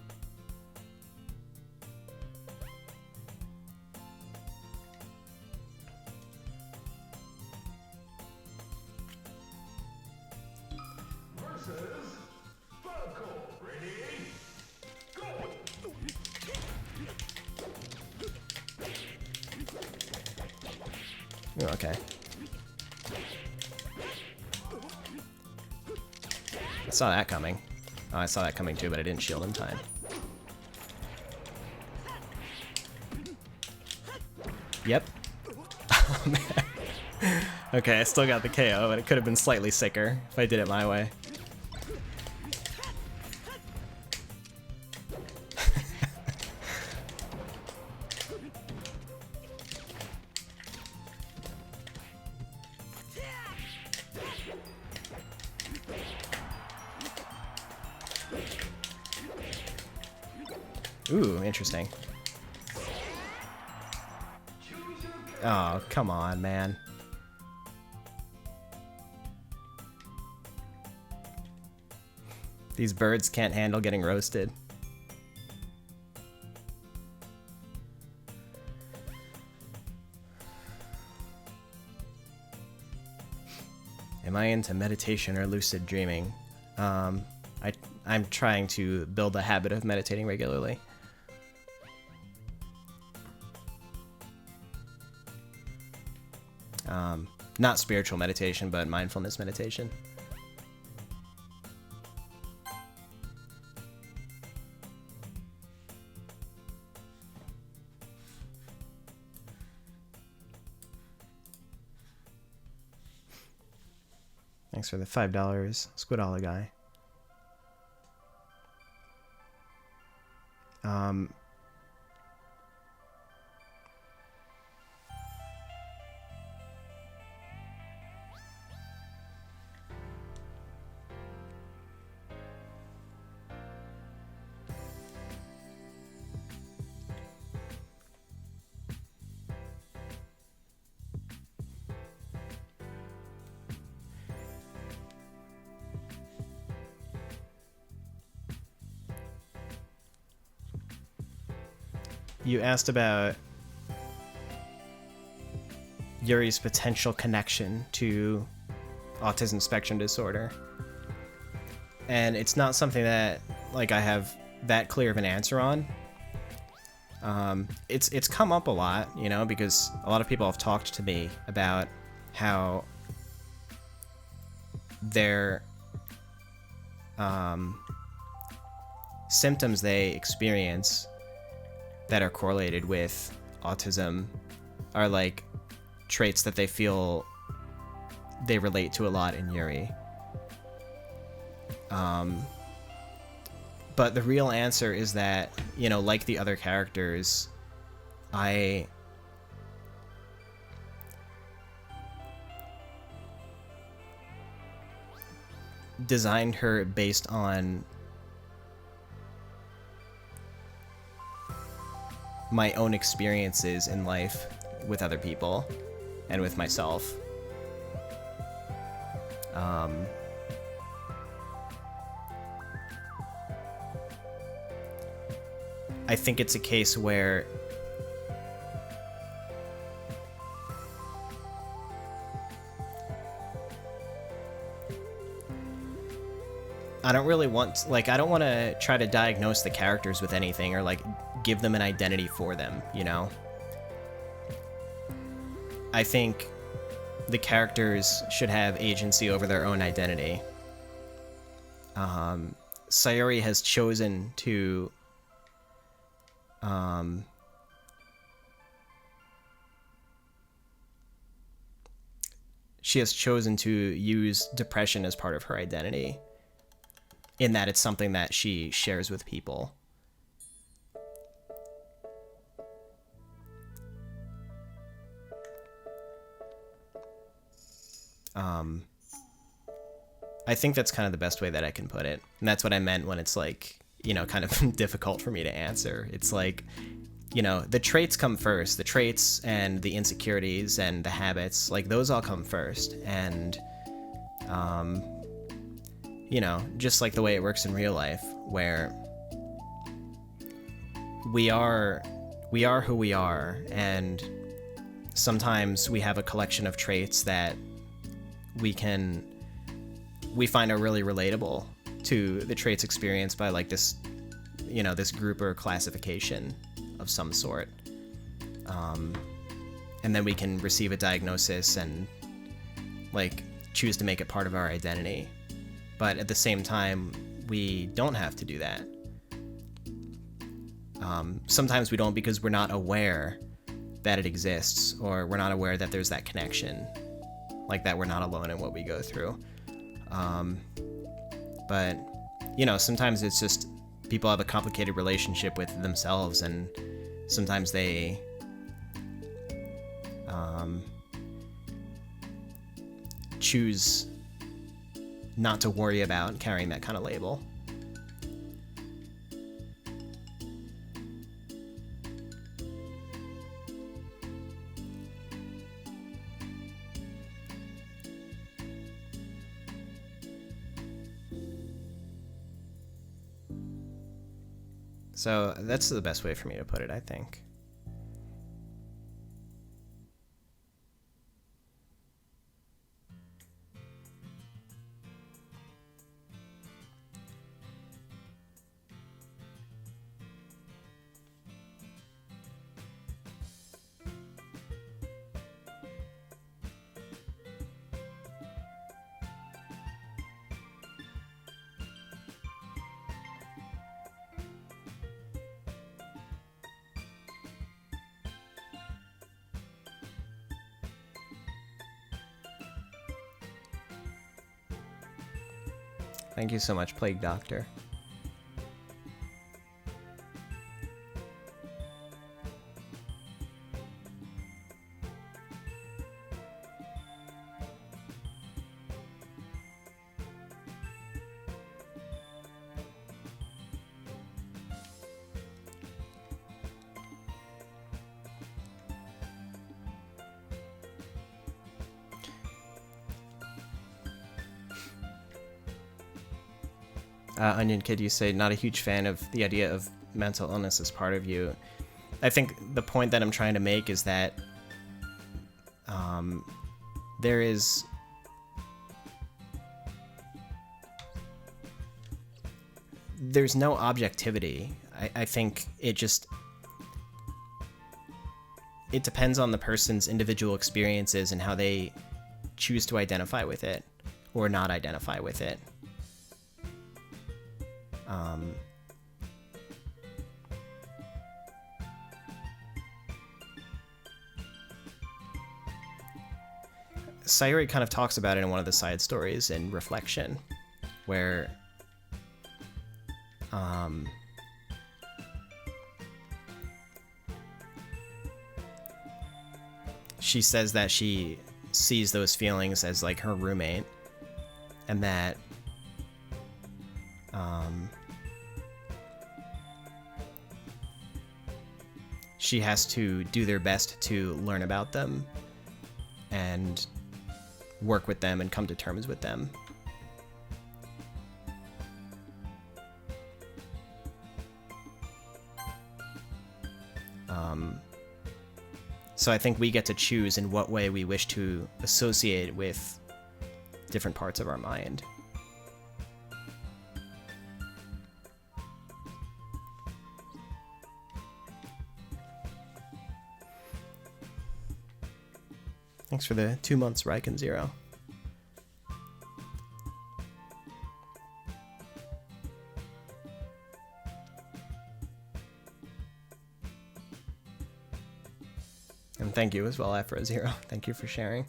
Ooh, okay. I saw that coming. Oh, I saw that coming too, but I didn't shield in time. Yep. Oh, man. Okay, I still got the KO, but it could have been slightly sicker if I did it my way. Ooh, interesting. Oh, come on, man. These birds can't handle getting roasted. Am I into meditation or lucid dreaming? I'm trying to build a habit of meditating regularly. Not spiritual meditation, but mindfulness meditation. Thanks for the $5, Squidollar guy. you asked about Yuri's potential connection to autism spectrum disorder. And it's not something that, like, I have that clear of an answer on. It's come up a lot, you know, because a lot of people have talked to me about how their symptoms they experience that are correlated with autism are like traits that they feel they relate to a lot in Yuri. But the real answer is that, you know, like the other characters, I designed her based on my own experiences in life with other people and with myself. I think it's a case where I don't really want, like, I don't want to try to diagnose the characters with anything or, like, give them an identity for them, you know? I think the characters should have agency over their own identity. Sayuri has chosen to she has chosen to use depression as part of her identity, in that it's something that she shares with people. I think that's kind of the best way that I can put it. And that's what I meant when it's like, you know, kind of difficult for me to answer. It's like, you know, the traits come first. The traits and the insecurities and the habits, like, those all come first. And, you know, just like the way it works in real life, where we are who we are, and sometimes we have a collection of traits that we find are really relatable to the traits experienced by, like, this, you know, this group or classification of some sort. And then we can receive a diagnosis and, like, choose to make it part of our identity. But at the same time, we don't have to do that. Sometimes we don't, because we're not aware that it exists, or we're not aware that there's that connection, like that we're not alone in what we go through. But, you know, sometimes it's just people have a complicated relationship with themselves, and sometimes they choose not to worry about carrying that kind of label. So that's the best way for me to put it, I think. Thank you so much, Plague Doctor. Onion Kid, you say, not a huge fan of the idea of mental illness as part of you. I think the point that I'm trying to make is that there's no objectivity. I think it depends on the person's individual experiences and how they choose to identify with it or not identify with it. Sayuri kind of talks about it in one of the side stories in Reflection, where she says that she sees those feelings as like her roommate, and that she has to do their best to learn about them and work with them and come to terms with them. So I think we get to choose in what way we wish to associate with different parts of our mind. Thanks for the 2 months, Ryken Zero. And thank you as well, Afro Zero. Thank you for sharing.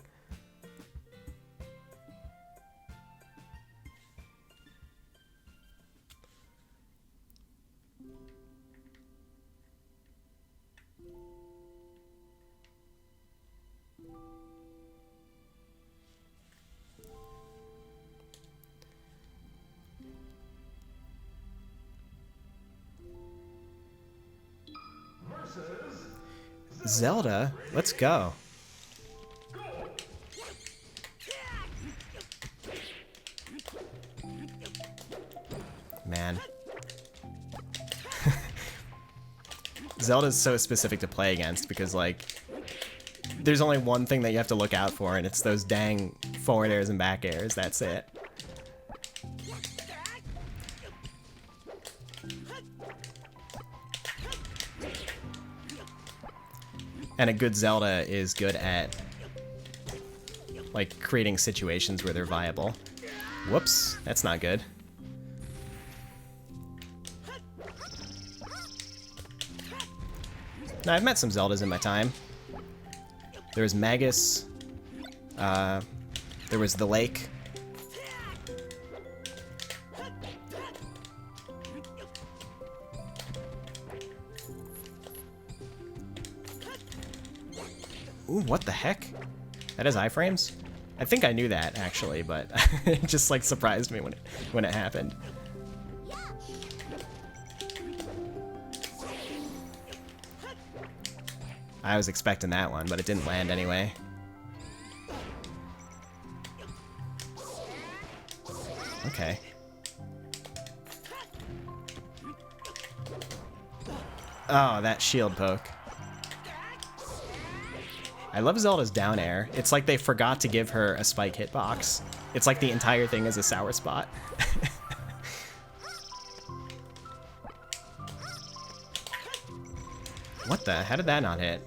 Zelda, let's go. Man. Zelda's so specific to play against because, like, there's only one thing that you have to look out for, and it's those dang forward airs and back airs. That's it. And a good Zelda is good at, like, creating situations where they're viable. Whoops, that's not good. Now, I've met some Zeldas in my time. There was Magus. There was the lake. Ooh, what the heck? That has iframes? I think I knew that, actually, but it just, like, surprised me when it happened. I was expecting that one, but it didn't land anyway. Okay. Oh, that shield poke. I love Zelda's down air. It's like they forgot to give her a spike hitbox. It's like the entire thing is a sour spot. What the? How did that not hit?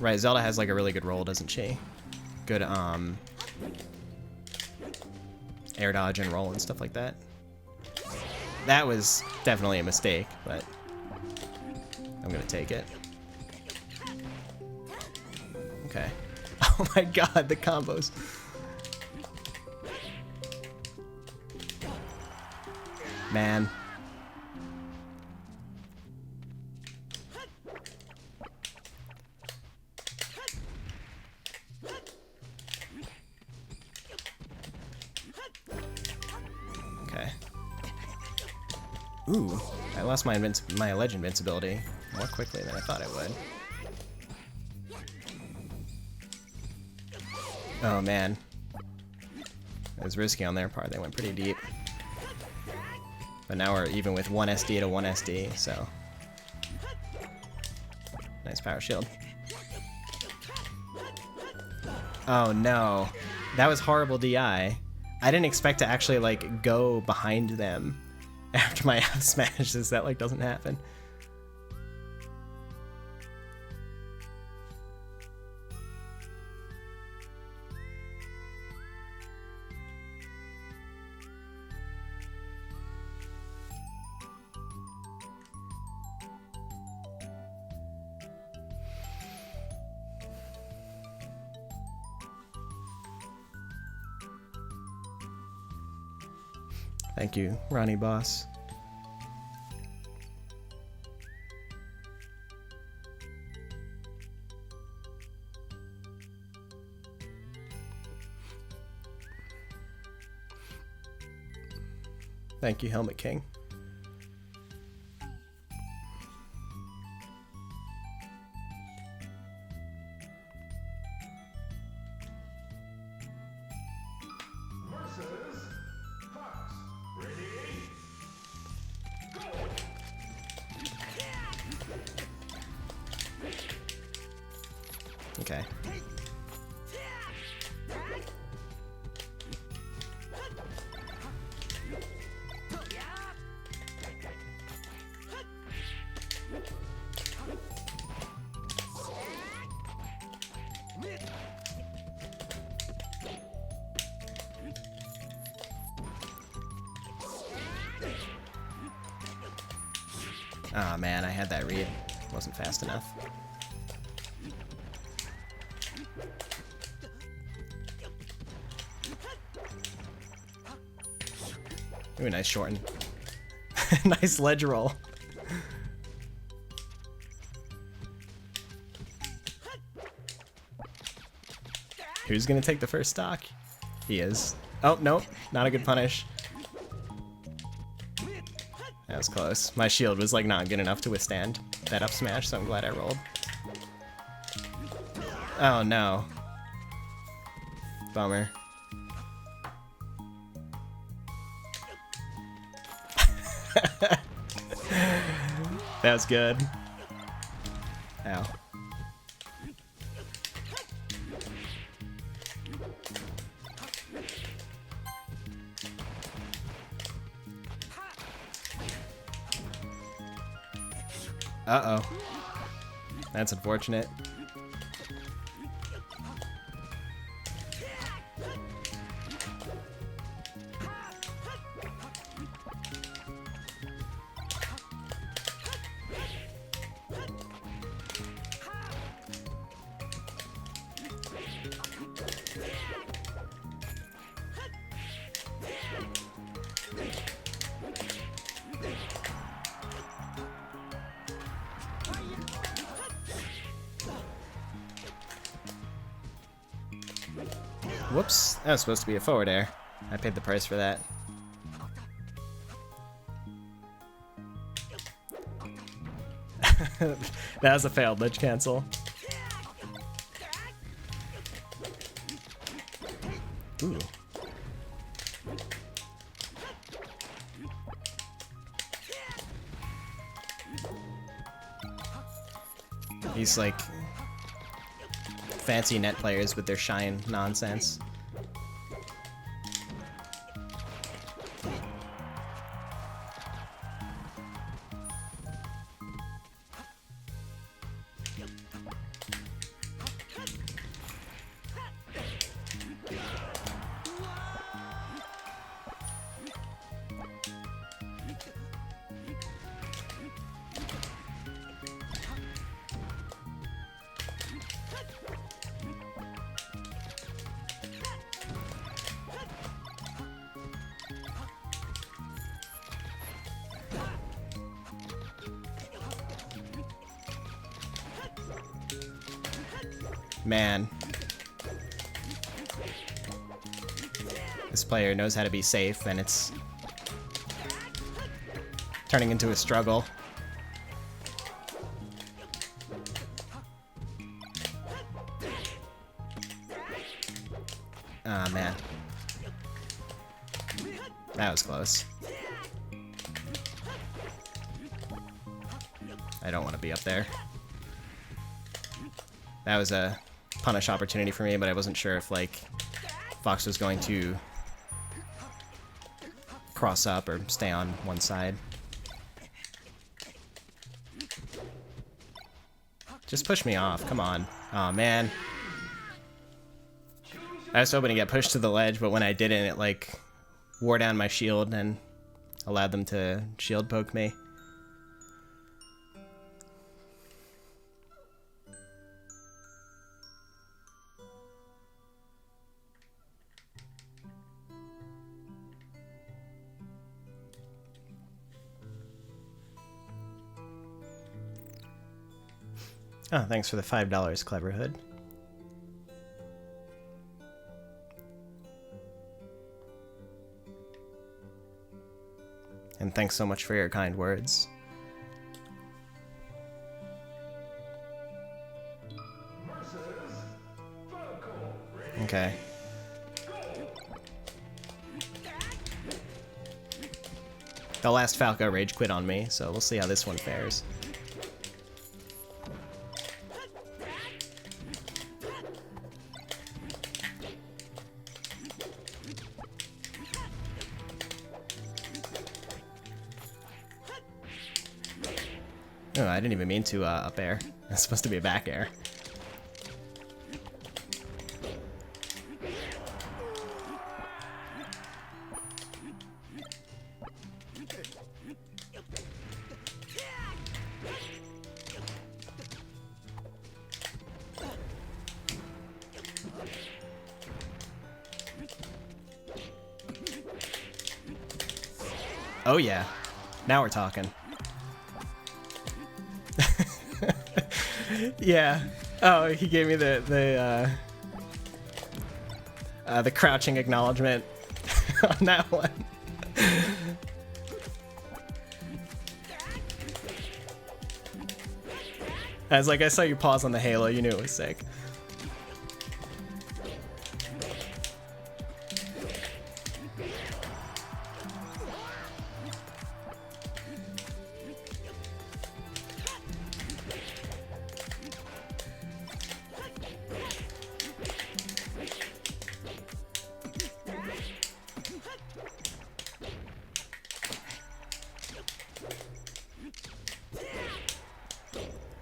Right, Zelda has like a really good roll, doesn't she? Good air dodge and roll and stuff like that. That was definitely a mistake, but I'm gonna take it. Okay. Oh my god, the combos. Man. Okay. Ooh, I lost my alleged invincibility more quickly than I thought I would. Oh man. It was risky on their part, they went pretty deep. But now we're even with 1 SD to 1 SD, so. Nice power shield. Oh no. That was horrible DI. I didn't expect to actually like go behind them after my F smashes. That like doesn't happen. Thank you, Ronnie Boss. Thank you, Helmet King. Okay. Oh man, I had that read. Wasn't fast enough. Ooh, nice shorten. Nice ledge roll. Who's gonna take the first stock? He is. Oh, no, not a good punish. That was close. My shield was like not good enough to withstand that up smash, so I'm glad I rolled. Oh no. Bummer. That was good. Ow. Uh-oh. That's unfortunate. Whoops, that was supposed to be a forward air. I paid the price for that. That was a failed ledge cancel. Ooh. These like fancy net players with their shine nonsense. Man. This player knows how to be safe, and it's turning into a struggle. Ah, man. That was close. I don't want to be up there. That was a punish opportunity for me, but I wasn't sure if, like, Fox was going to cross up or stay on one side. Just push me off, come on. Aw, man. I was hoping to get pushed to the ledge, but when I didn't, it, like, wore down my shield and allowed them to shield poke me. Oh, thanks for the $5, Cleverhood. And thanks so much for your kind words. Okay. The last Falco rage quit on me, so we'll see how this one fares. Oh, I didn't even mean to up air. It's supposed to be a back air. Oh yeah, now we're talking. Yeah. Oh, he gave me the crouching acknowledgement on that one. I was like, I saw you pause on the Halo, you knew it was sick.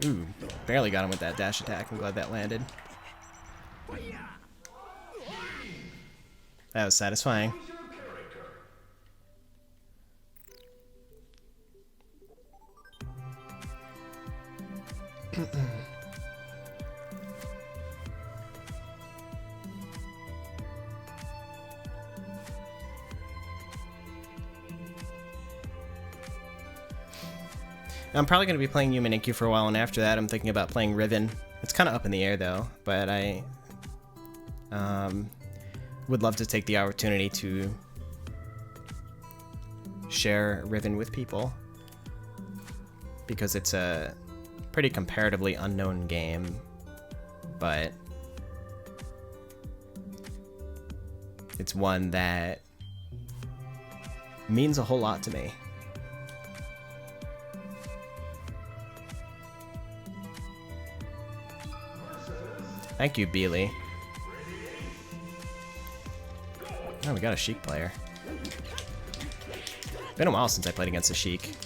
Ooh, barely got him with that dash attack. I'm glad that landed. That was satisfying. I'm probably going to be playing Human Incu for a while, and after that I'm thinking about playing Riven. It's kind of up in the air though, but I would love to take the opportunity to share Riven with people, because it's a pretty comparatively unknown game, but it's one that means a whole lot to me. Thank you, Beely. Oh, we got a Sheik player. Been a while since I played against a Sheik.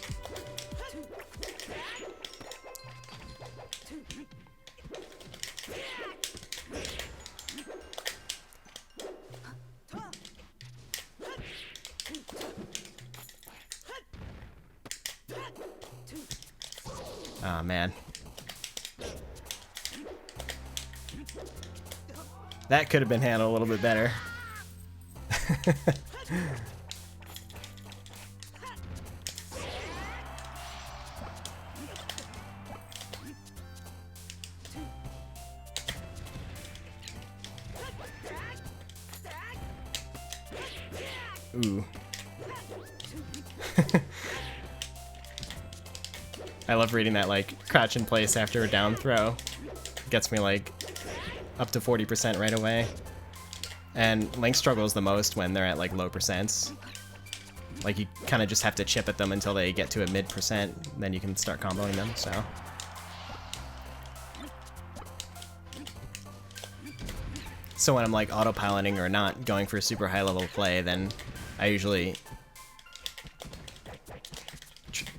Oh, man. That could have been handled a little bit better. Ooh. I love reading that, like, crouch in place after a down throw. Gets me, like, up to 40% right away. And Link struggles the most when they're at, like, low percents. Like, you kind of just have to chip at them until they get to a mid%, then you can start comboing them, so. So when I'm like autopiloting or not going for super high level play, then I usually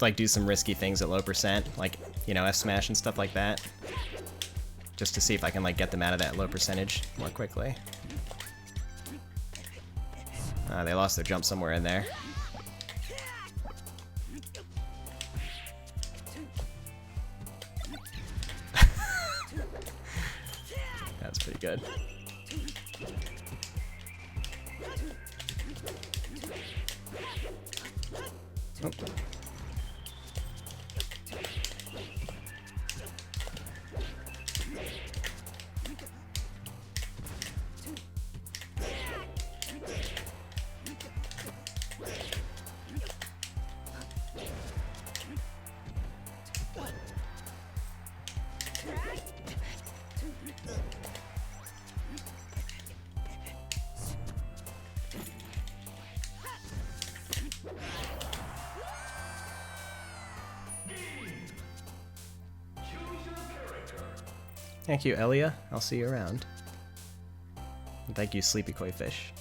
like do some risky things at low %, like, you know, F smash and stuff like that, just to see if I can like get them out of that low percentage more quickly. They lost their jump somewhere in there. That's pretty good. Oh. Thank you, Elia. I'll see you around. And thank you, Sleepy Koi Fish.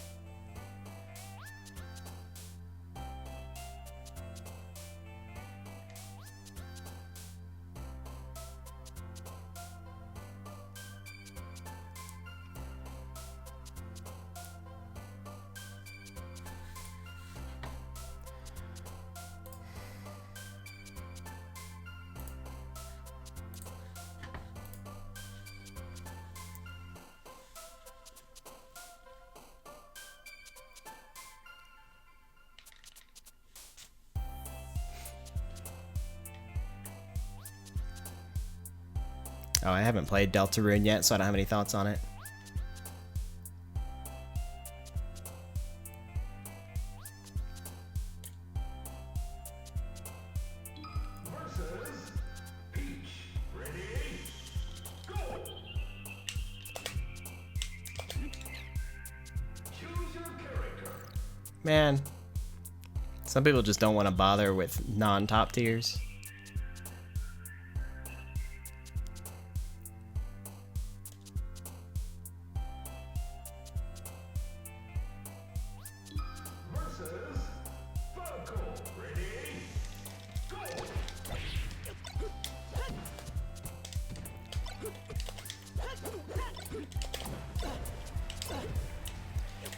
Oh, I haven't played Deltarune yet, so I don't have any thoughts on it. Man, some people just don't want to bother with non-top tiers.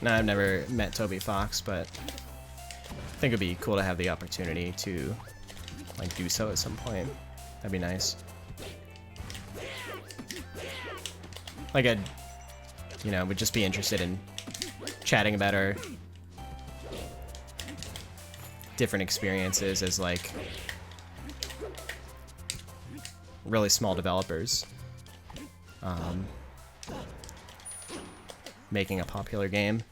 No, I've never met Toby Fox, but I think it'd be cool to have the opportunity to like do so at some point. That'd be nice. Like I'd, you know, would just be interested in chatting about our different experiences as like really small developers. Making a popular game.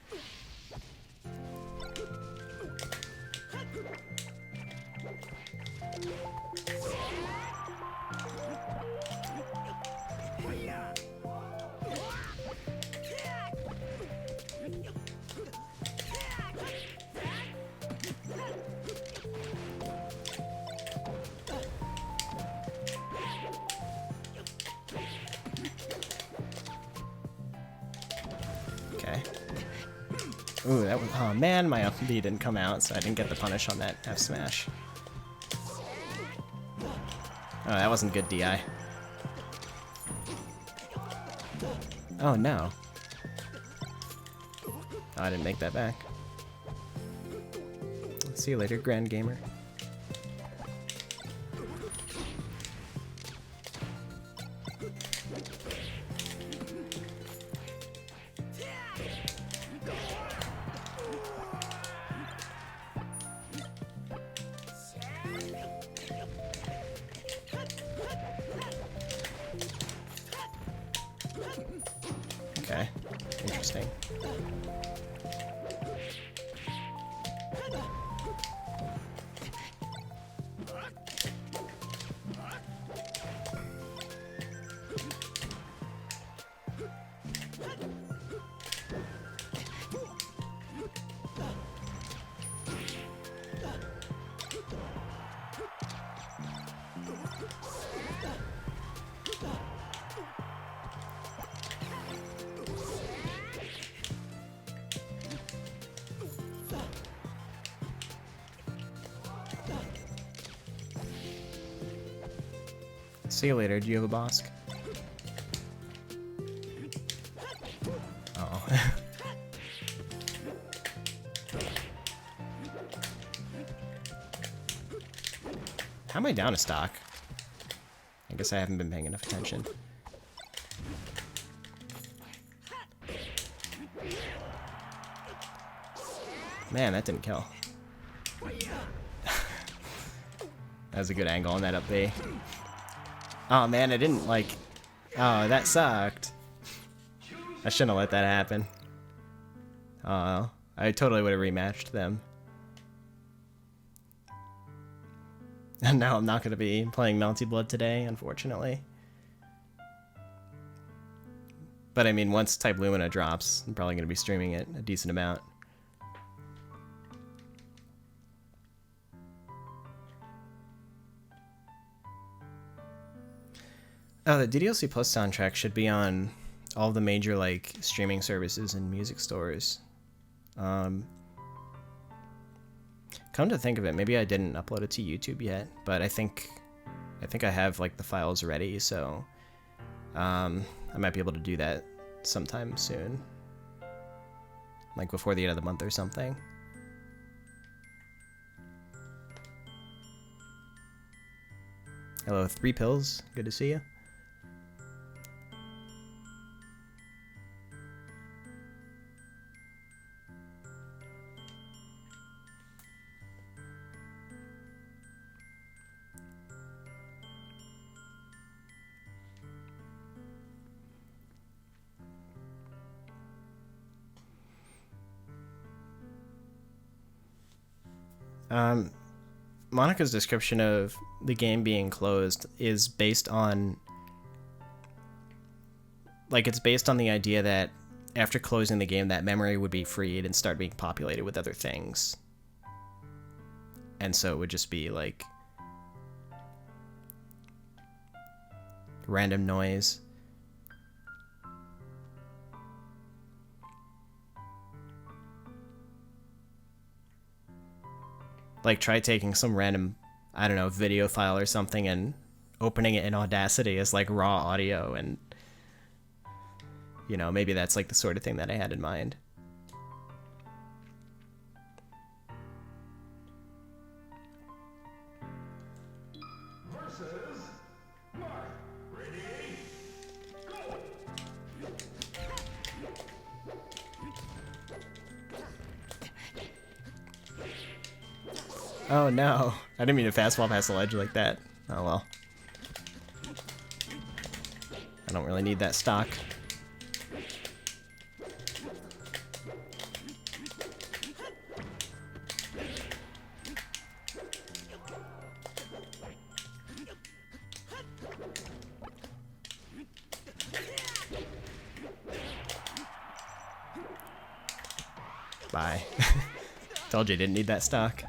Ooh, that was, oh man, my up B didn't come out, so I didn't get the punish on that F smash. Oh, that wasn't good DI. Oh no. Oh, I didn't make that back. See you later, Grand Gamer. Okay, interesting. See you later. Do you have a boss? Oh. How am I down a stock? I guess I haven't been paying enough attention. Man, that didn't kill. That was a good angle on that up B. Oh man, I didn't like... Oh, that sucked. I shouldn't have let that happen. Oh, I totally would have rematched them. And now I'm not going to be playing Melty Blood today, unfortunately. But I mean, once Type Lumina drops, I'm probably going to be streaming it a decent amount. Oh, the DDLC Plus soundtrack should be on all the major like streaming services and music stores. Come to think of it, maybe I didn't upload it to YouTube yet, but I think I have like the files ready, so I might be able to do that sometime soon, like before the end of the month or something. Hello, 3 pills. Good to see you. Monica's description of the game being closed is based on, like, it's based on the idea that after closing the game, that memory would be freed and start being populated with other things. And so it would just be, like, random noise. Like, try taking some random, I don't know, video file or something and opening it in Audacity as, like, raw audio, and, you know, maybe that's, like, the sort of thing that I had in mind. Versus Mark. Ready? Go! Oh no, I didn't mean to fastball past the ledge like that. Oh well. I don't really need that stock. Bye. Told you didn't need that stock.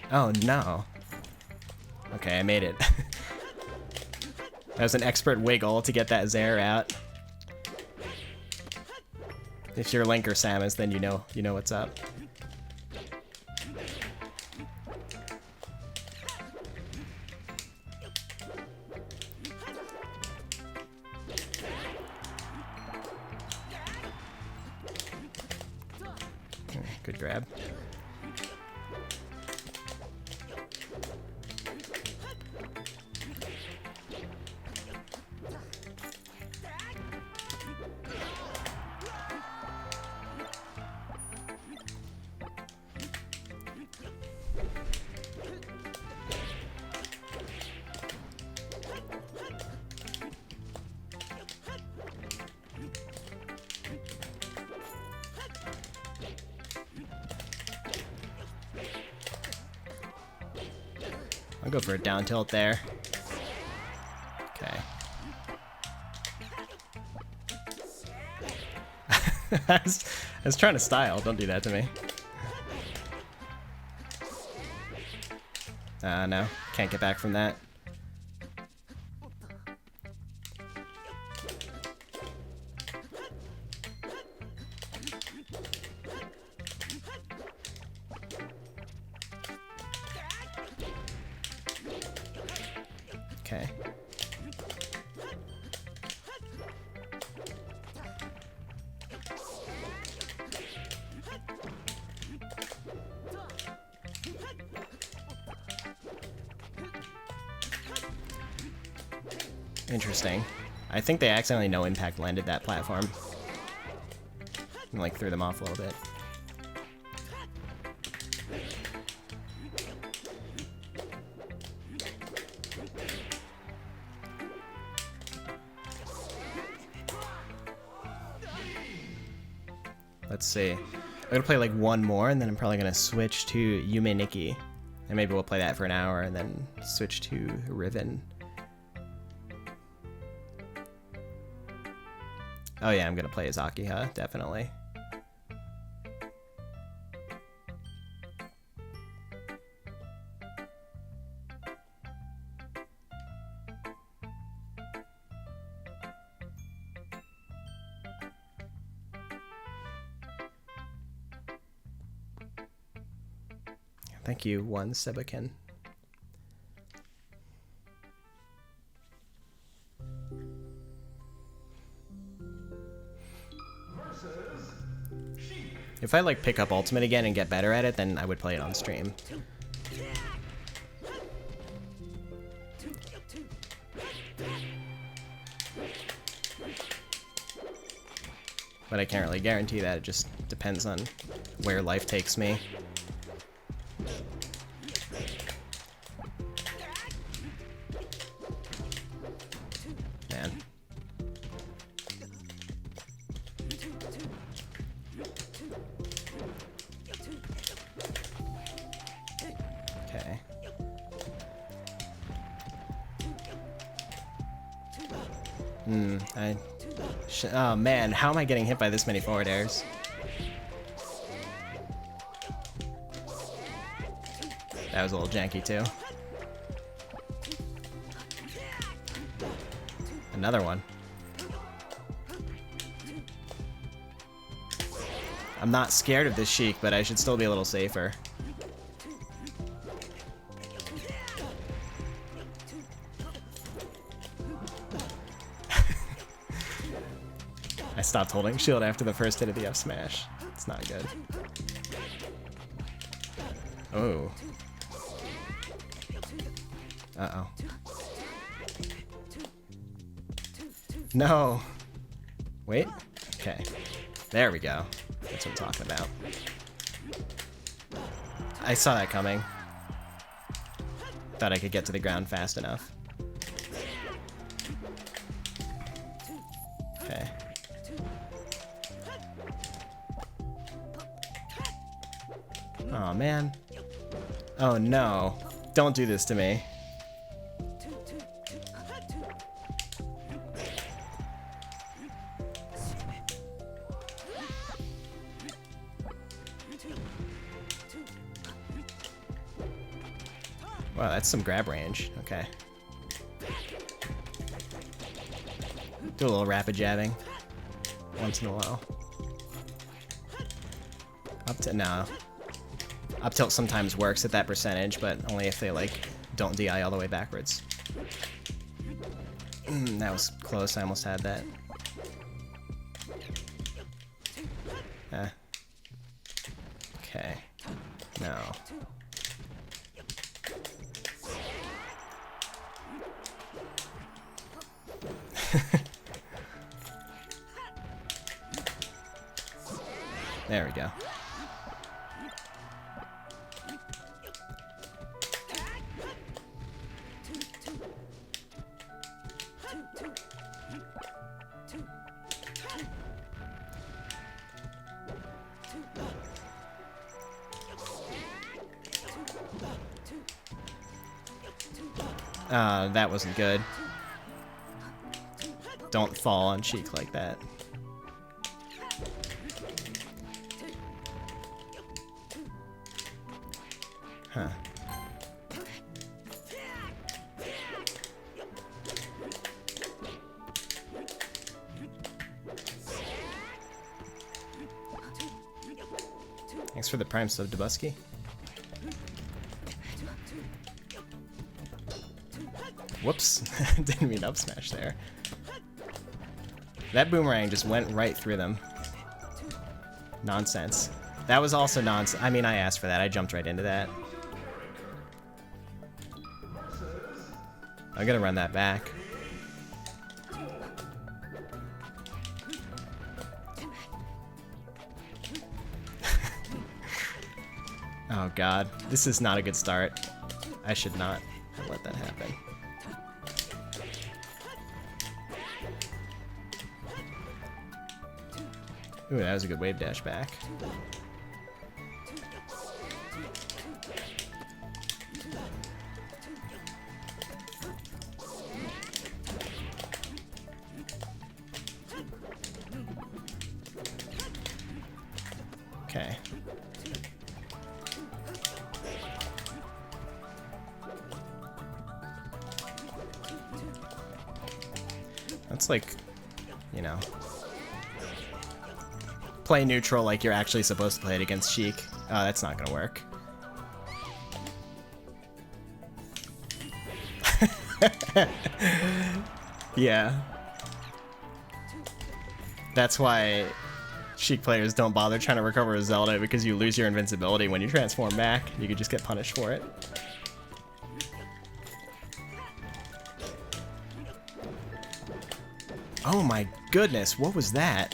Oh no. Okay, I made it. That was an expert wiggle to get that Zaire out. If you're Link or Samus, then you know what's up. Good grab. I'll go for a down tilt there. Okay. I was trying to style. Don't do that to me. No. Can't get back from that. Okay. Interesting. I think they accidentally no impact landed that platform. And like threw them off a little bit. Let's see. I'm gonna play like one more, and then I'm probably gonna switch to Yume Nikki. And maybe we'll play that for an hour, and then switch to Riven. Oh yeah, I'm gonna play as Akiha, definitely. Thank you, one Sebaken. If I like pick up Ultimate again and get better at it, then I would play it on stream. But I can't really guarantee that. It just depends on where life takes me. Man. Okay. Oh man, how am I getting hit by this many forward airs? That was a little janky too. Another one. I'm not scared of this Sheik, but I should still be a little safer. I stopped holding shield after the first hit of the F smash. It's not good. Oh. Uh-oh. No. Wait. Okay. There we go. That's what I'm talking about. I saw that coming. Thought I could get to the ground fast enough. Okay. Oh man. Oh no. Don't do this to me. Wow, that's some grab range. Okay. Do a little rapid jabbing once in a while. Up to no. Up tilt sometimes works at that percentage, but only if they like don't DI all the way backwards. That was close. I almost had that. Okay. No. There we go. That wasn't good. Don't fall on Sheik like that. Huh. Thanks for the prime sub, Dubusky. Whoops. Didn't mean to up smash there. That boomerang just went right through them. Nonsense. That was also nonsense. I mean, I asked for that. I jumped right into that. I'm gonna run that back. Oh god, this is not a good start. I should not have let that happen. Ooh, that was a good wave dash back. Okay. That's like, you know, play neutral like you're actually supposed to play it against Sheik. Oh, that's not gonna work. Yeah. That's why Sheik players don't bother trying to recover a Zelda, because you lose your invincibility when you transform back. You could just get punished for it. Oh my goodness, what was that?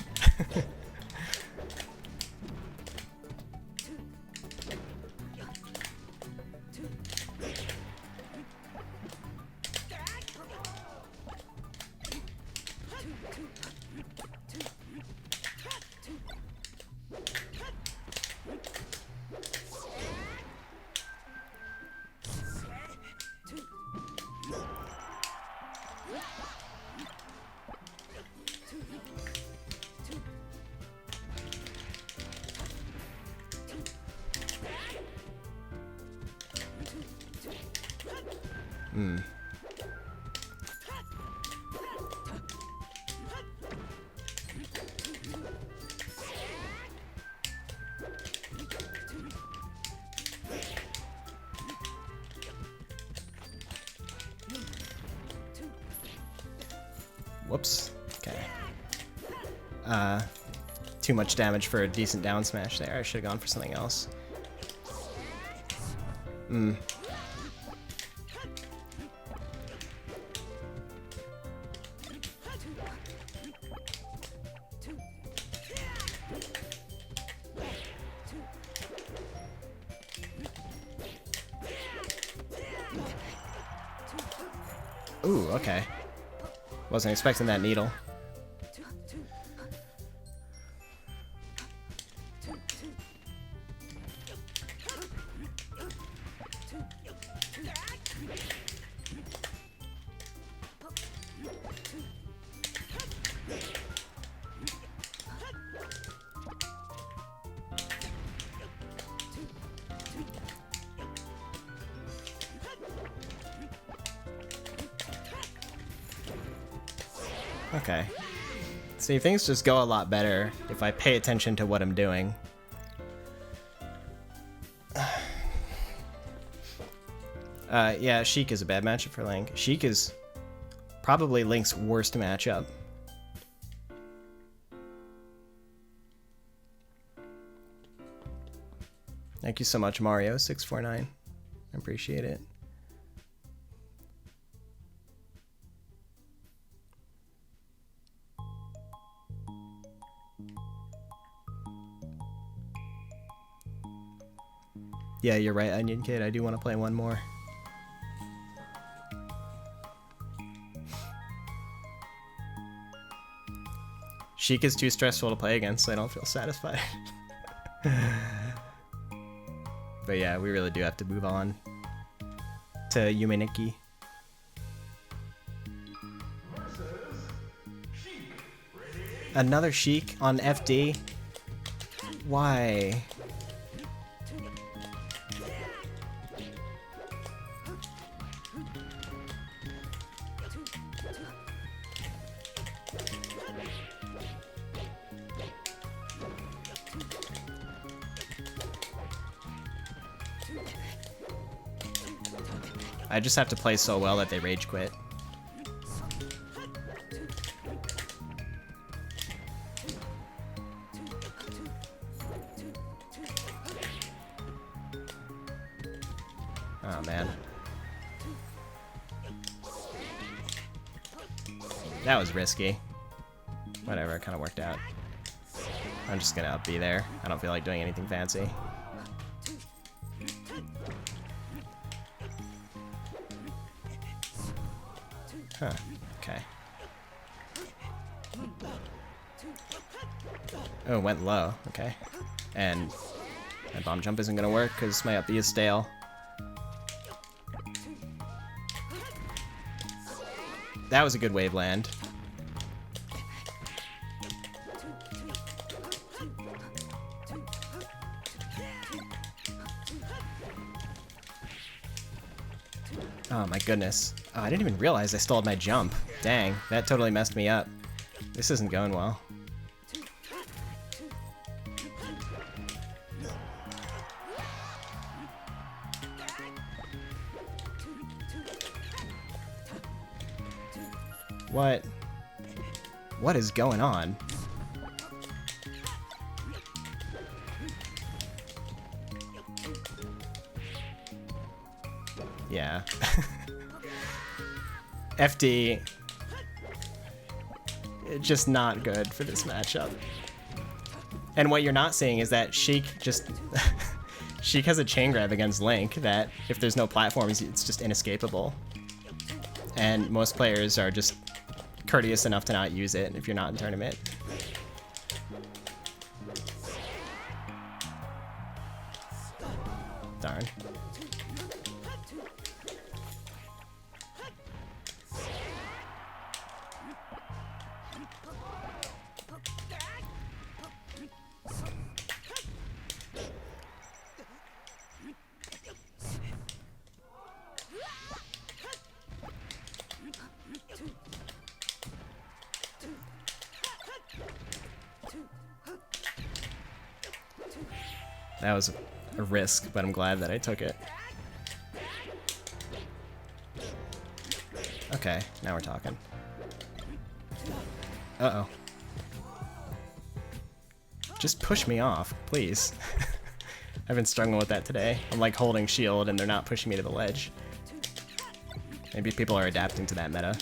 Whoops. Okay. Too much damage for a decent down smash there. I should have gone for something else. Ooh, okay. Wasn't expecting that needle. Okay. See, things just go a lot better if I pay attention to what I'm doing. Yeah, Sheik is a bad matchup for Link. Sheik is probably Link's worst matchup. Thank you so much, Mario649. I appreciate it. Yeah, you're right, Onion Kid. I do want to play one more. Sheik is too stressful to play against, so I don't feel satisfied. But yeah, we really do have to move on to Yumeniki. Another Sheik on FD? Why? I just have to play so well that they rage quit. Oh, man. That was risky. Whatever, it kind of worked out. I'm just gonna up B there. I don't feel like doing anything fancy. Huh, okay. Oh, it went low, okay. And my bomb jump isn't gonna work because my up B is stale. That was a good wave land. Oh my goodness. Oh, I didn't even realize I stalled my jump. Dang, that totally messed me up. This isn't going well. What? What is going on? Yeah. FD. Just not good for this matchup. And what you're not seeing is that Sheik just... Sheik has a chain grab against Link that, if there's no platforms, it's just inescapable. And most players are just courteous enough to not use it if you're not in tournament. Darn. That was a risk, but I'm glad that I took it. Okay, now we're talking. Uh-oh. Just push me off, please. I've been struggling with that today. I'm like holding shield and they're not pushing me to the ledge. Maybe people are adapting to that meta.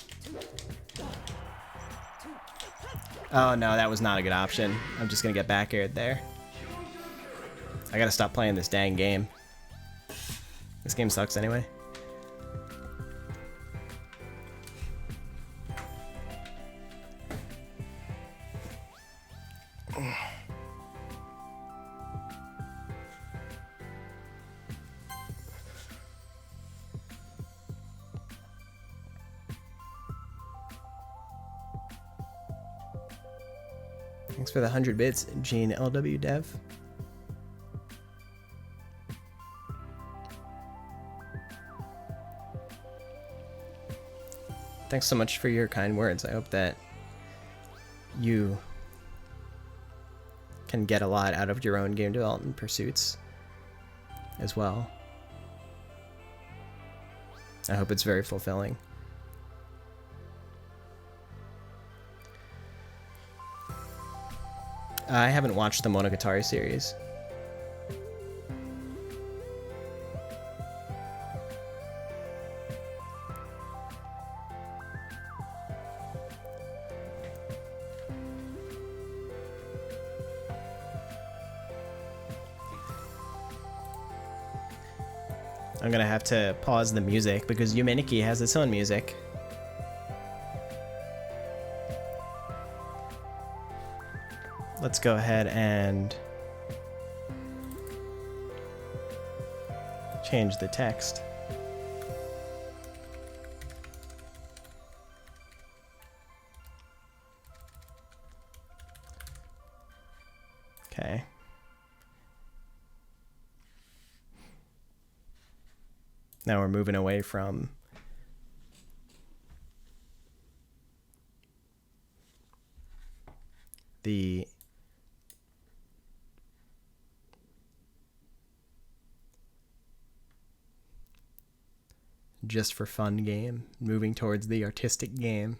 Oh no, that was not a good option. I'm just gonna get back aired there. I gotta stop playing this dang game. This game sucks anyway. Thanks for the 100 bits, Gene LW Dev. Thanks so much for your kind words. I hope that you can get a lot out of your own game development pursuits as well. I hope it's very fulfilling. I haven't watched the Monogatari series. I'm gonna have to pause the music because Yumeniki has its own music. Let's go ahead and change the text. Okay. Now we're moving away from the just for fun game, moving towards the artistic game.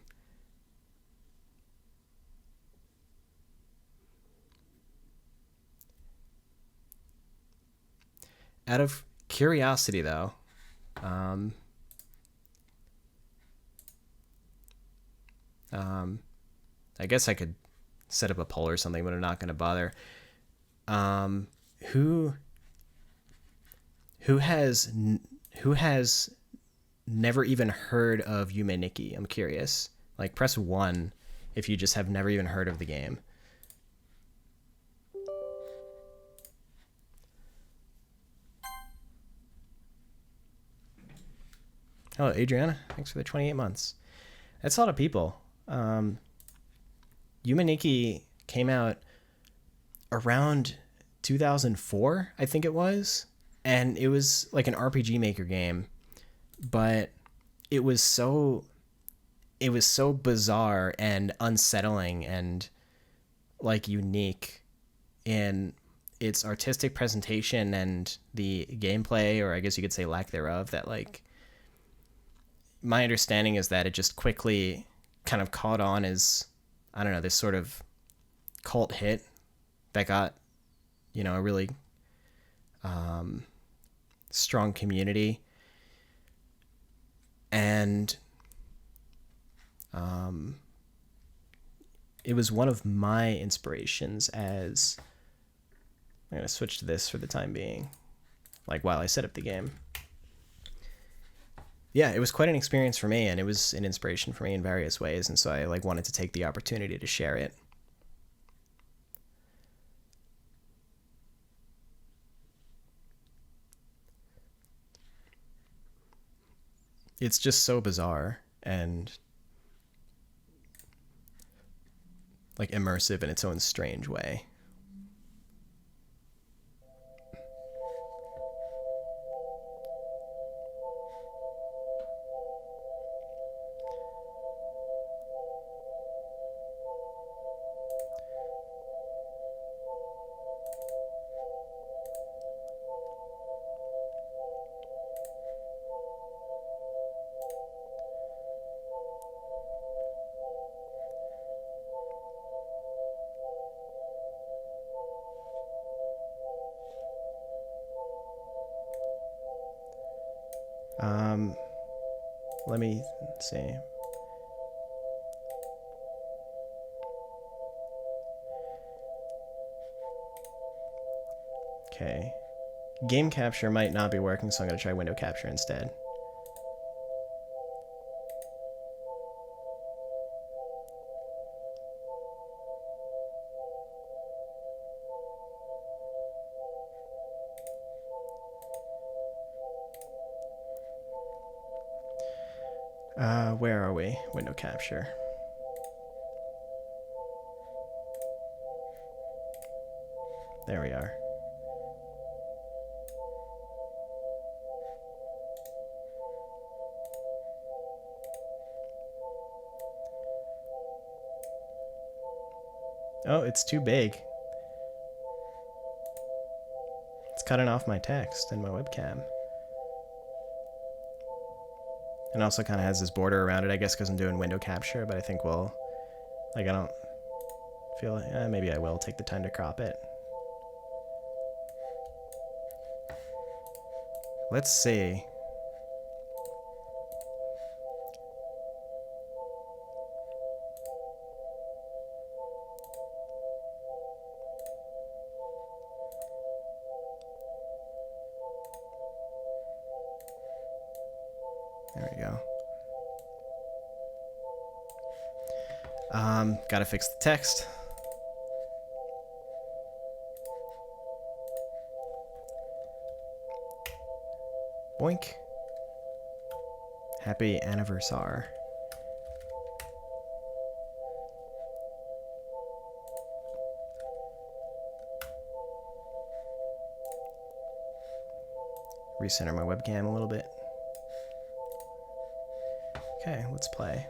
Out of curiosity, though, I guess I could set up a poll or something, but I'm not going to bother. Who has never even heard of Yume Nikki? I'm curious. Like, press 1 if you just have never even heard of the game. Hello, Adriana. Thanks for the 28 months. That's a lot of people. Yume Nikki came out around 2004, I think it was. And it was like an RPG Maker game. But it was so bizarre and unsettling and like unique in its artistic presentation and the gameplay, or I guess you could say lack thereof, that like my understanding is that it just quickly kind of caught on as, I don't know, this sort of cult hit that got, you know, a really strong community. And it was one of my inspirations as, I'm going to switch to this for the time being, like while I set up the game. Yeah, it was quite an experience for me, and it was an inspiration for me in various ways, and so I like wanted to take the opportunity to share it. It's just so bizarre and like immersive in its own strange way. Let me see. Okay. Game capture might not be working, so I'm going to try window capture instead. Where are we? Window capture. There we are. Oh, it's too big. It's cutting off my text and my webcam. And also kind of has this border around it, I guess, because I'm doing window capture, but I think we'll, like, I don't feel like, maybe I will take the time to crop it. Let's see. There we go. Gotta fix the text. Boink. Happy anniversary. Recenter my webcam a little bit. Okay, let's play.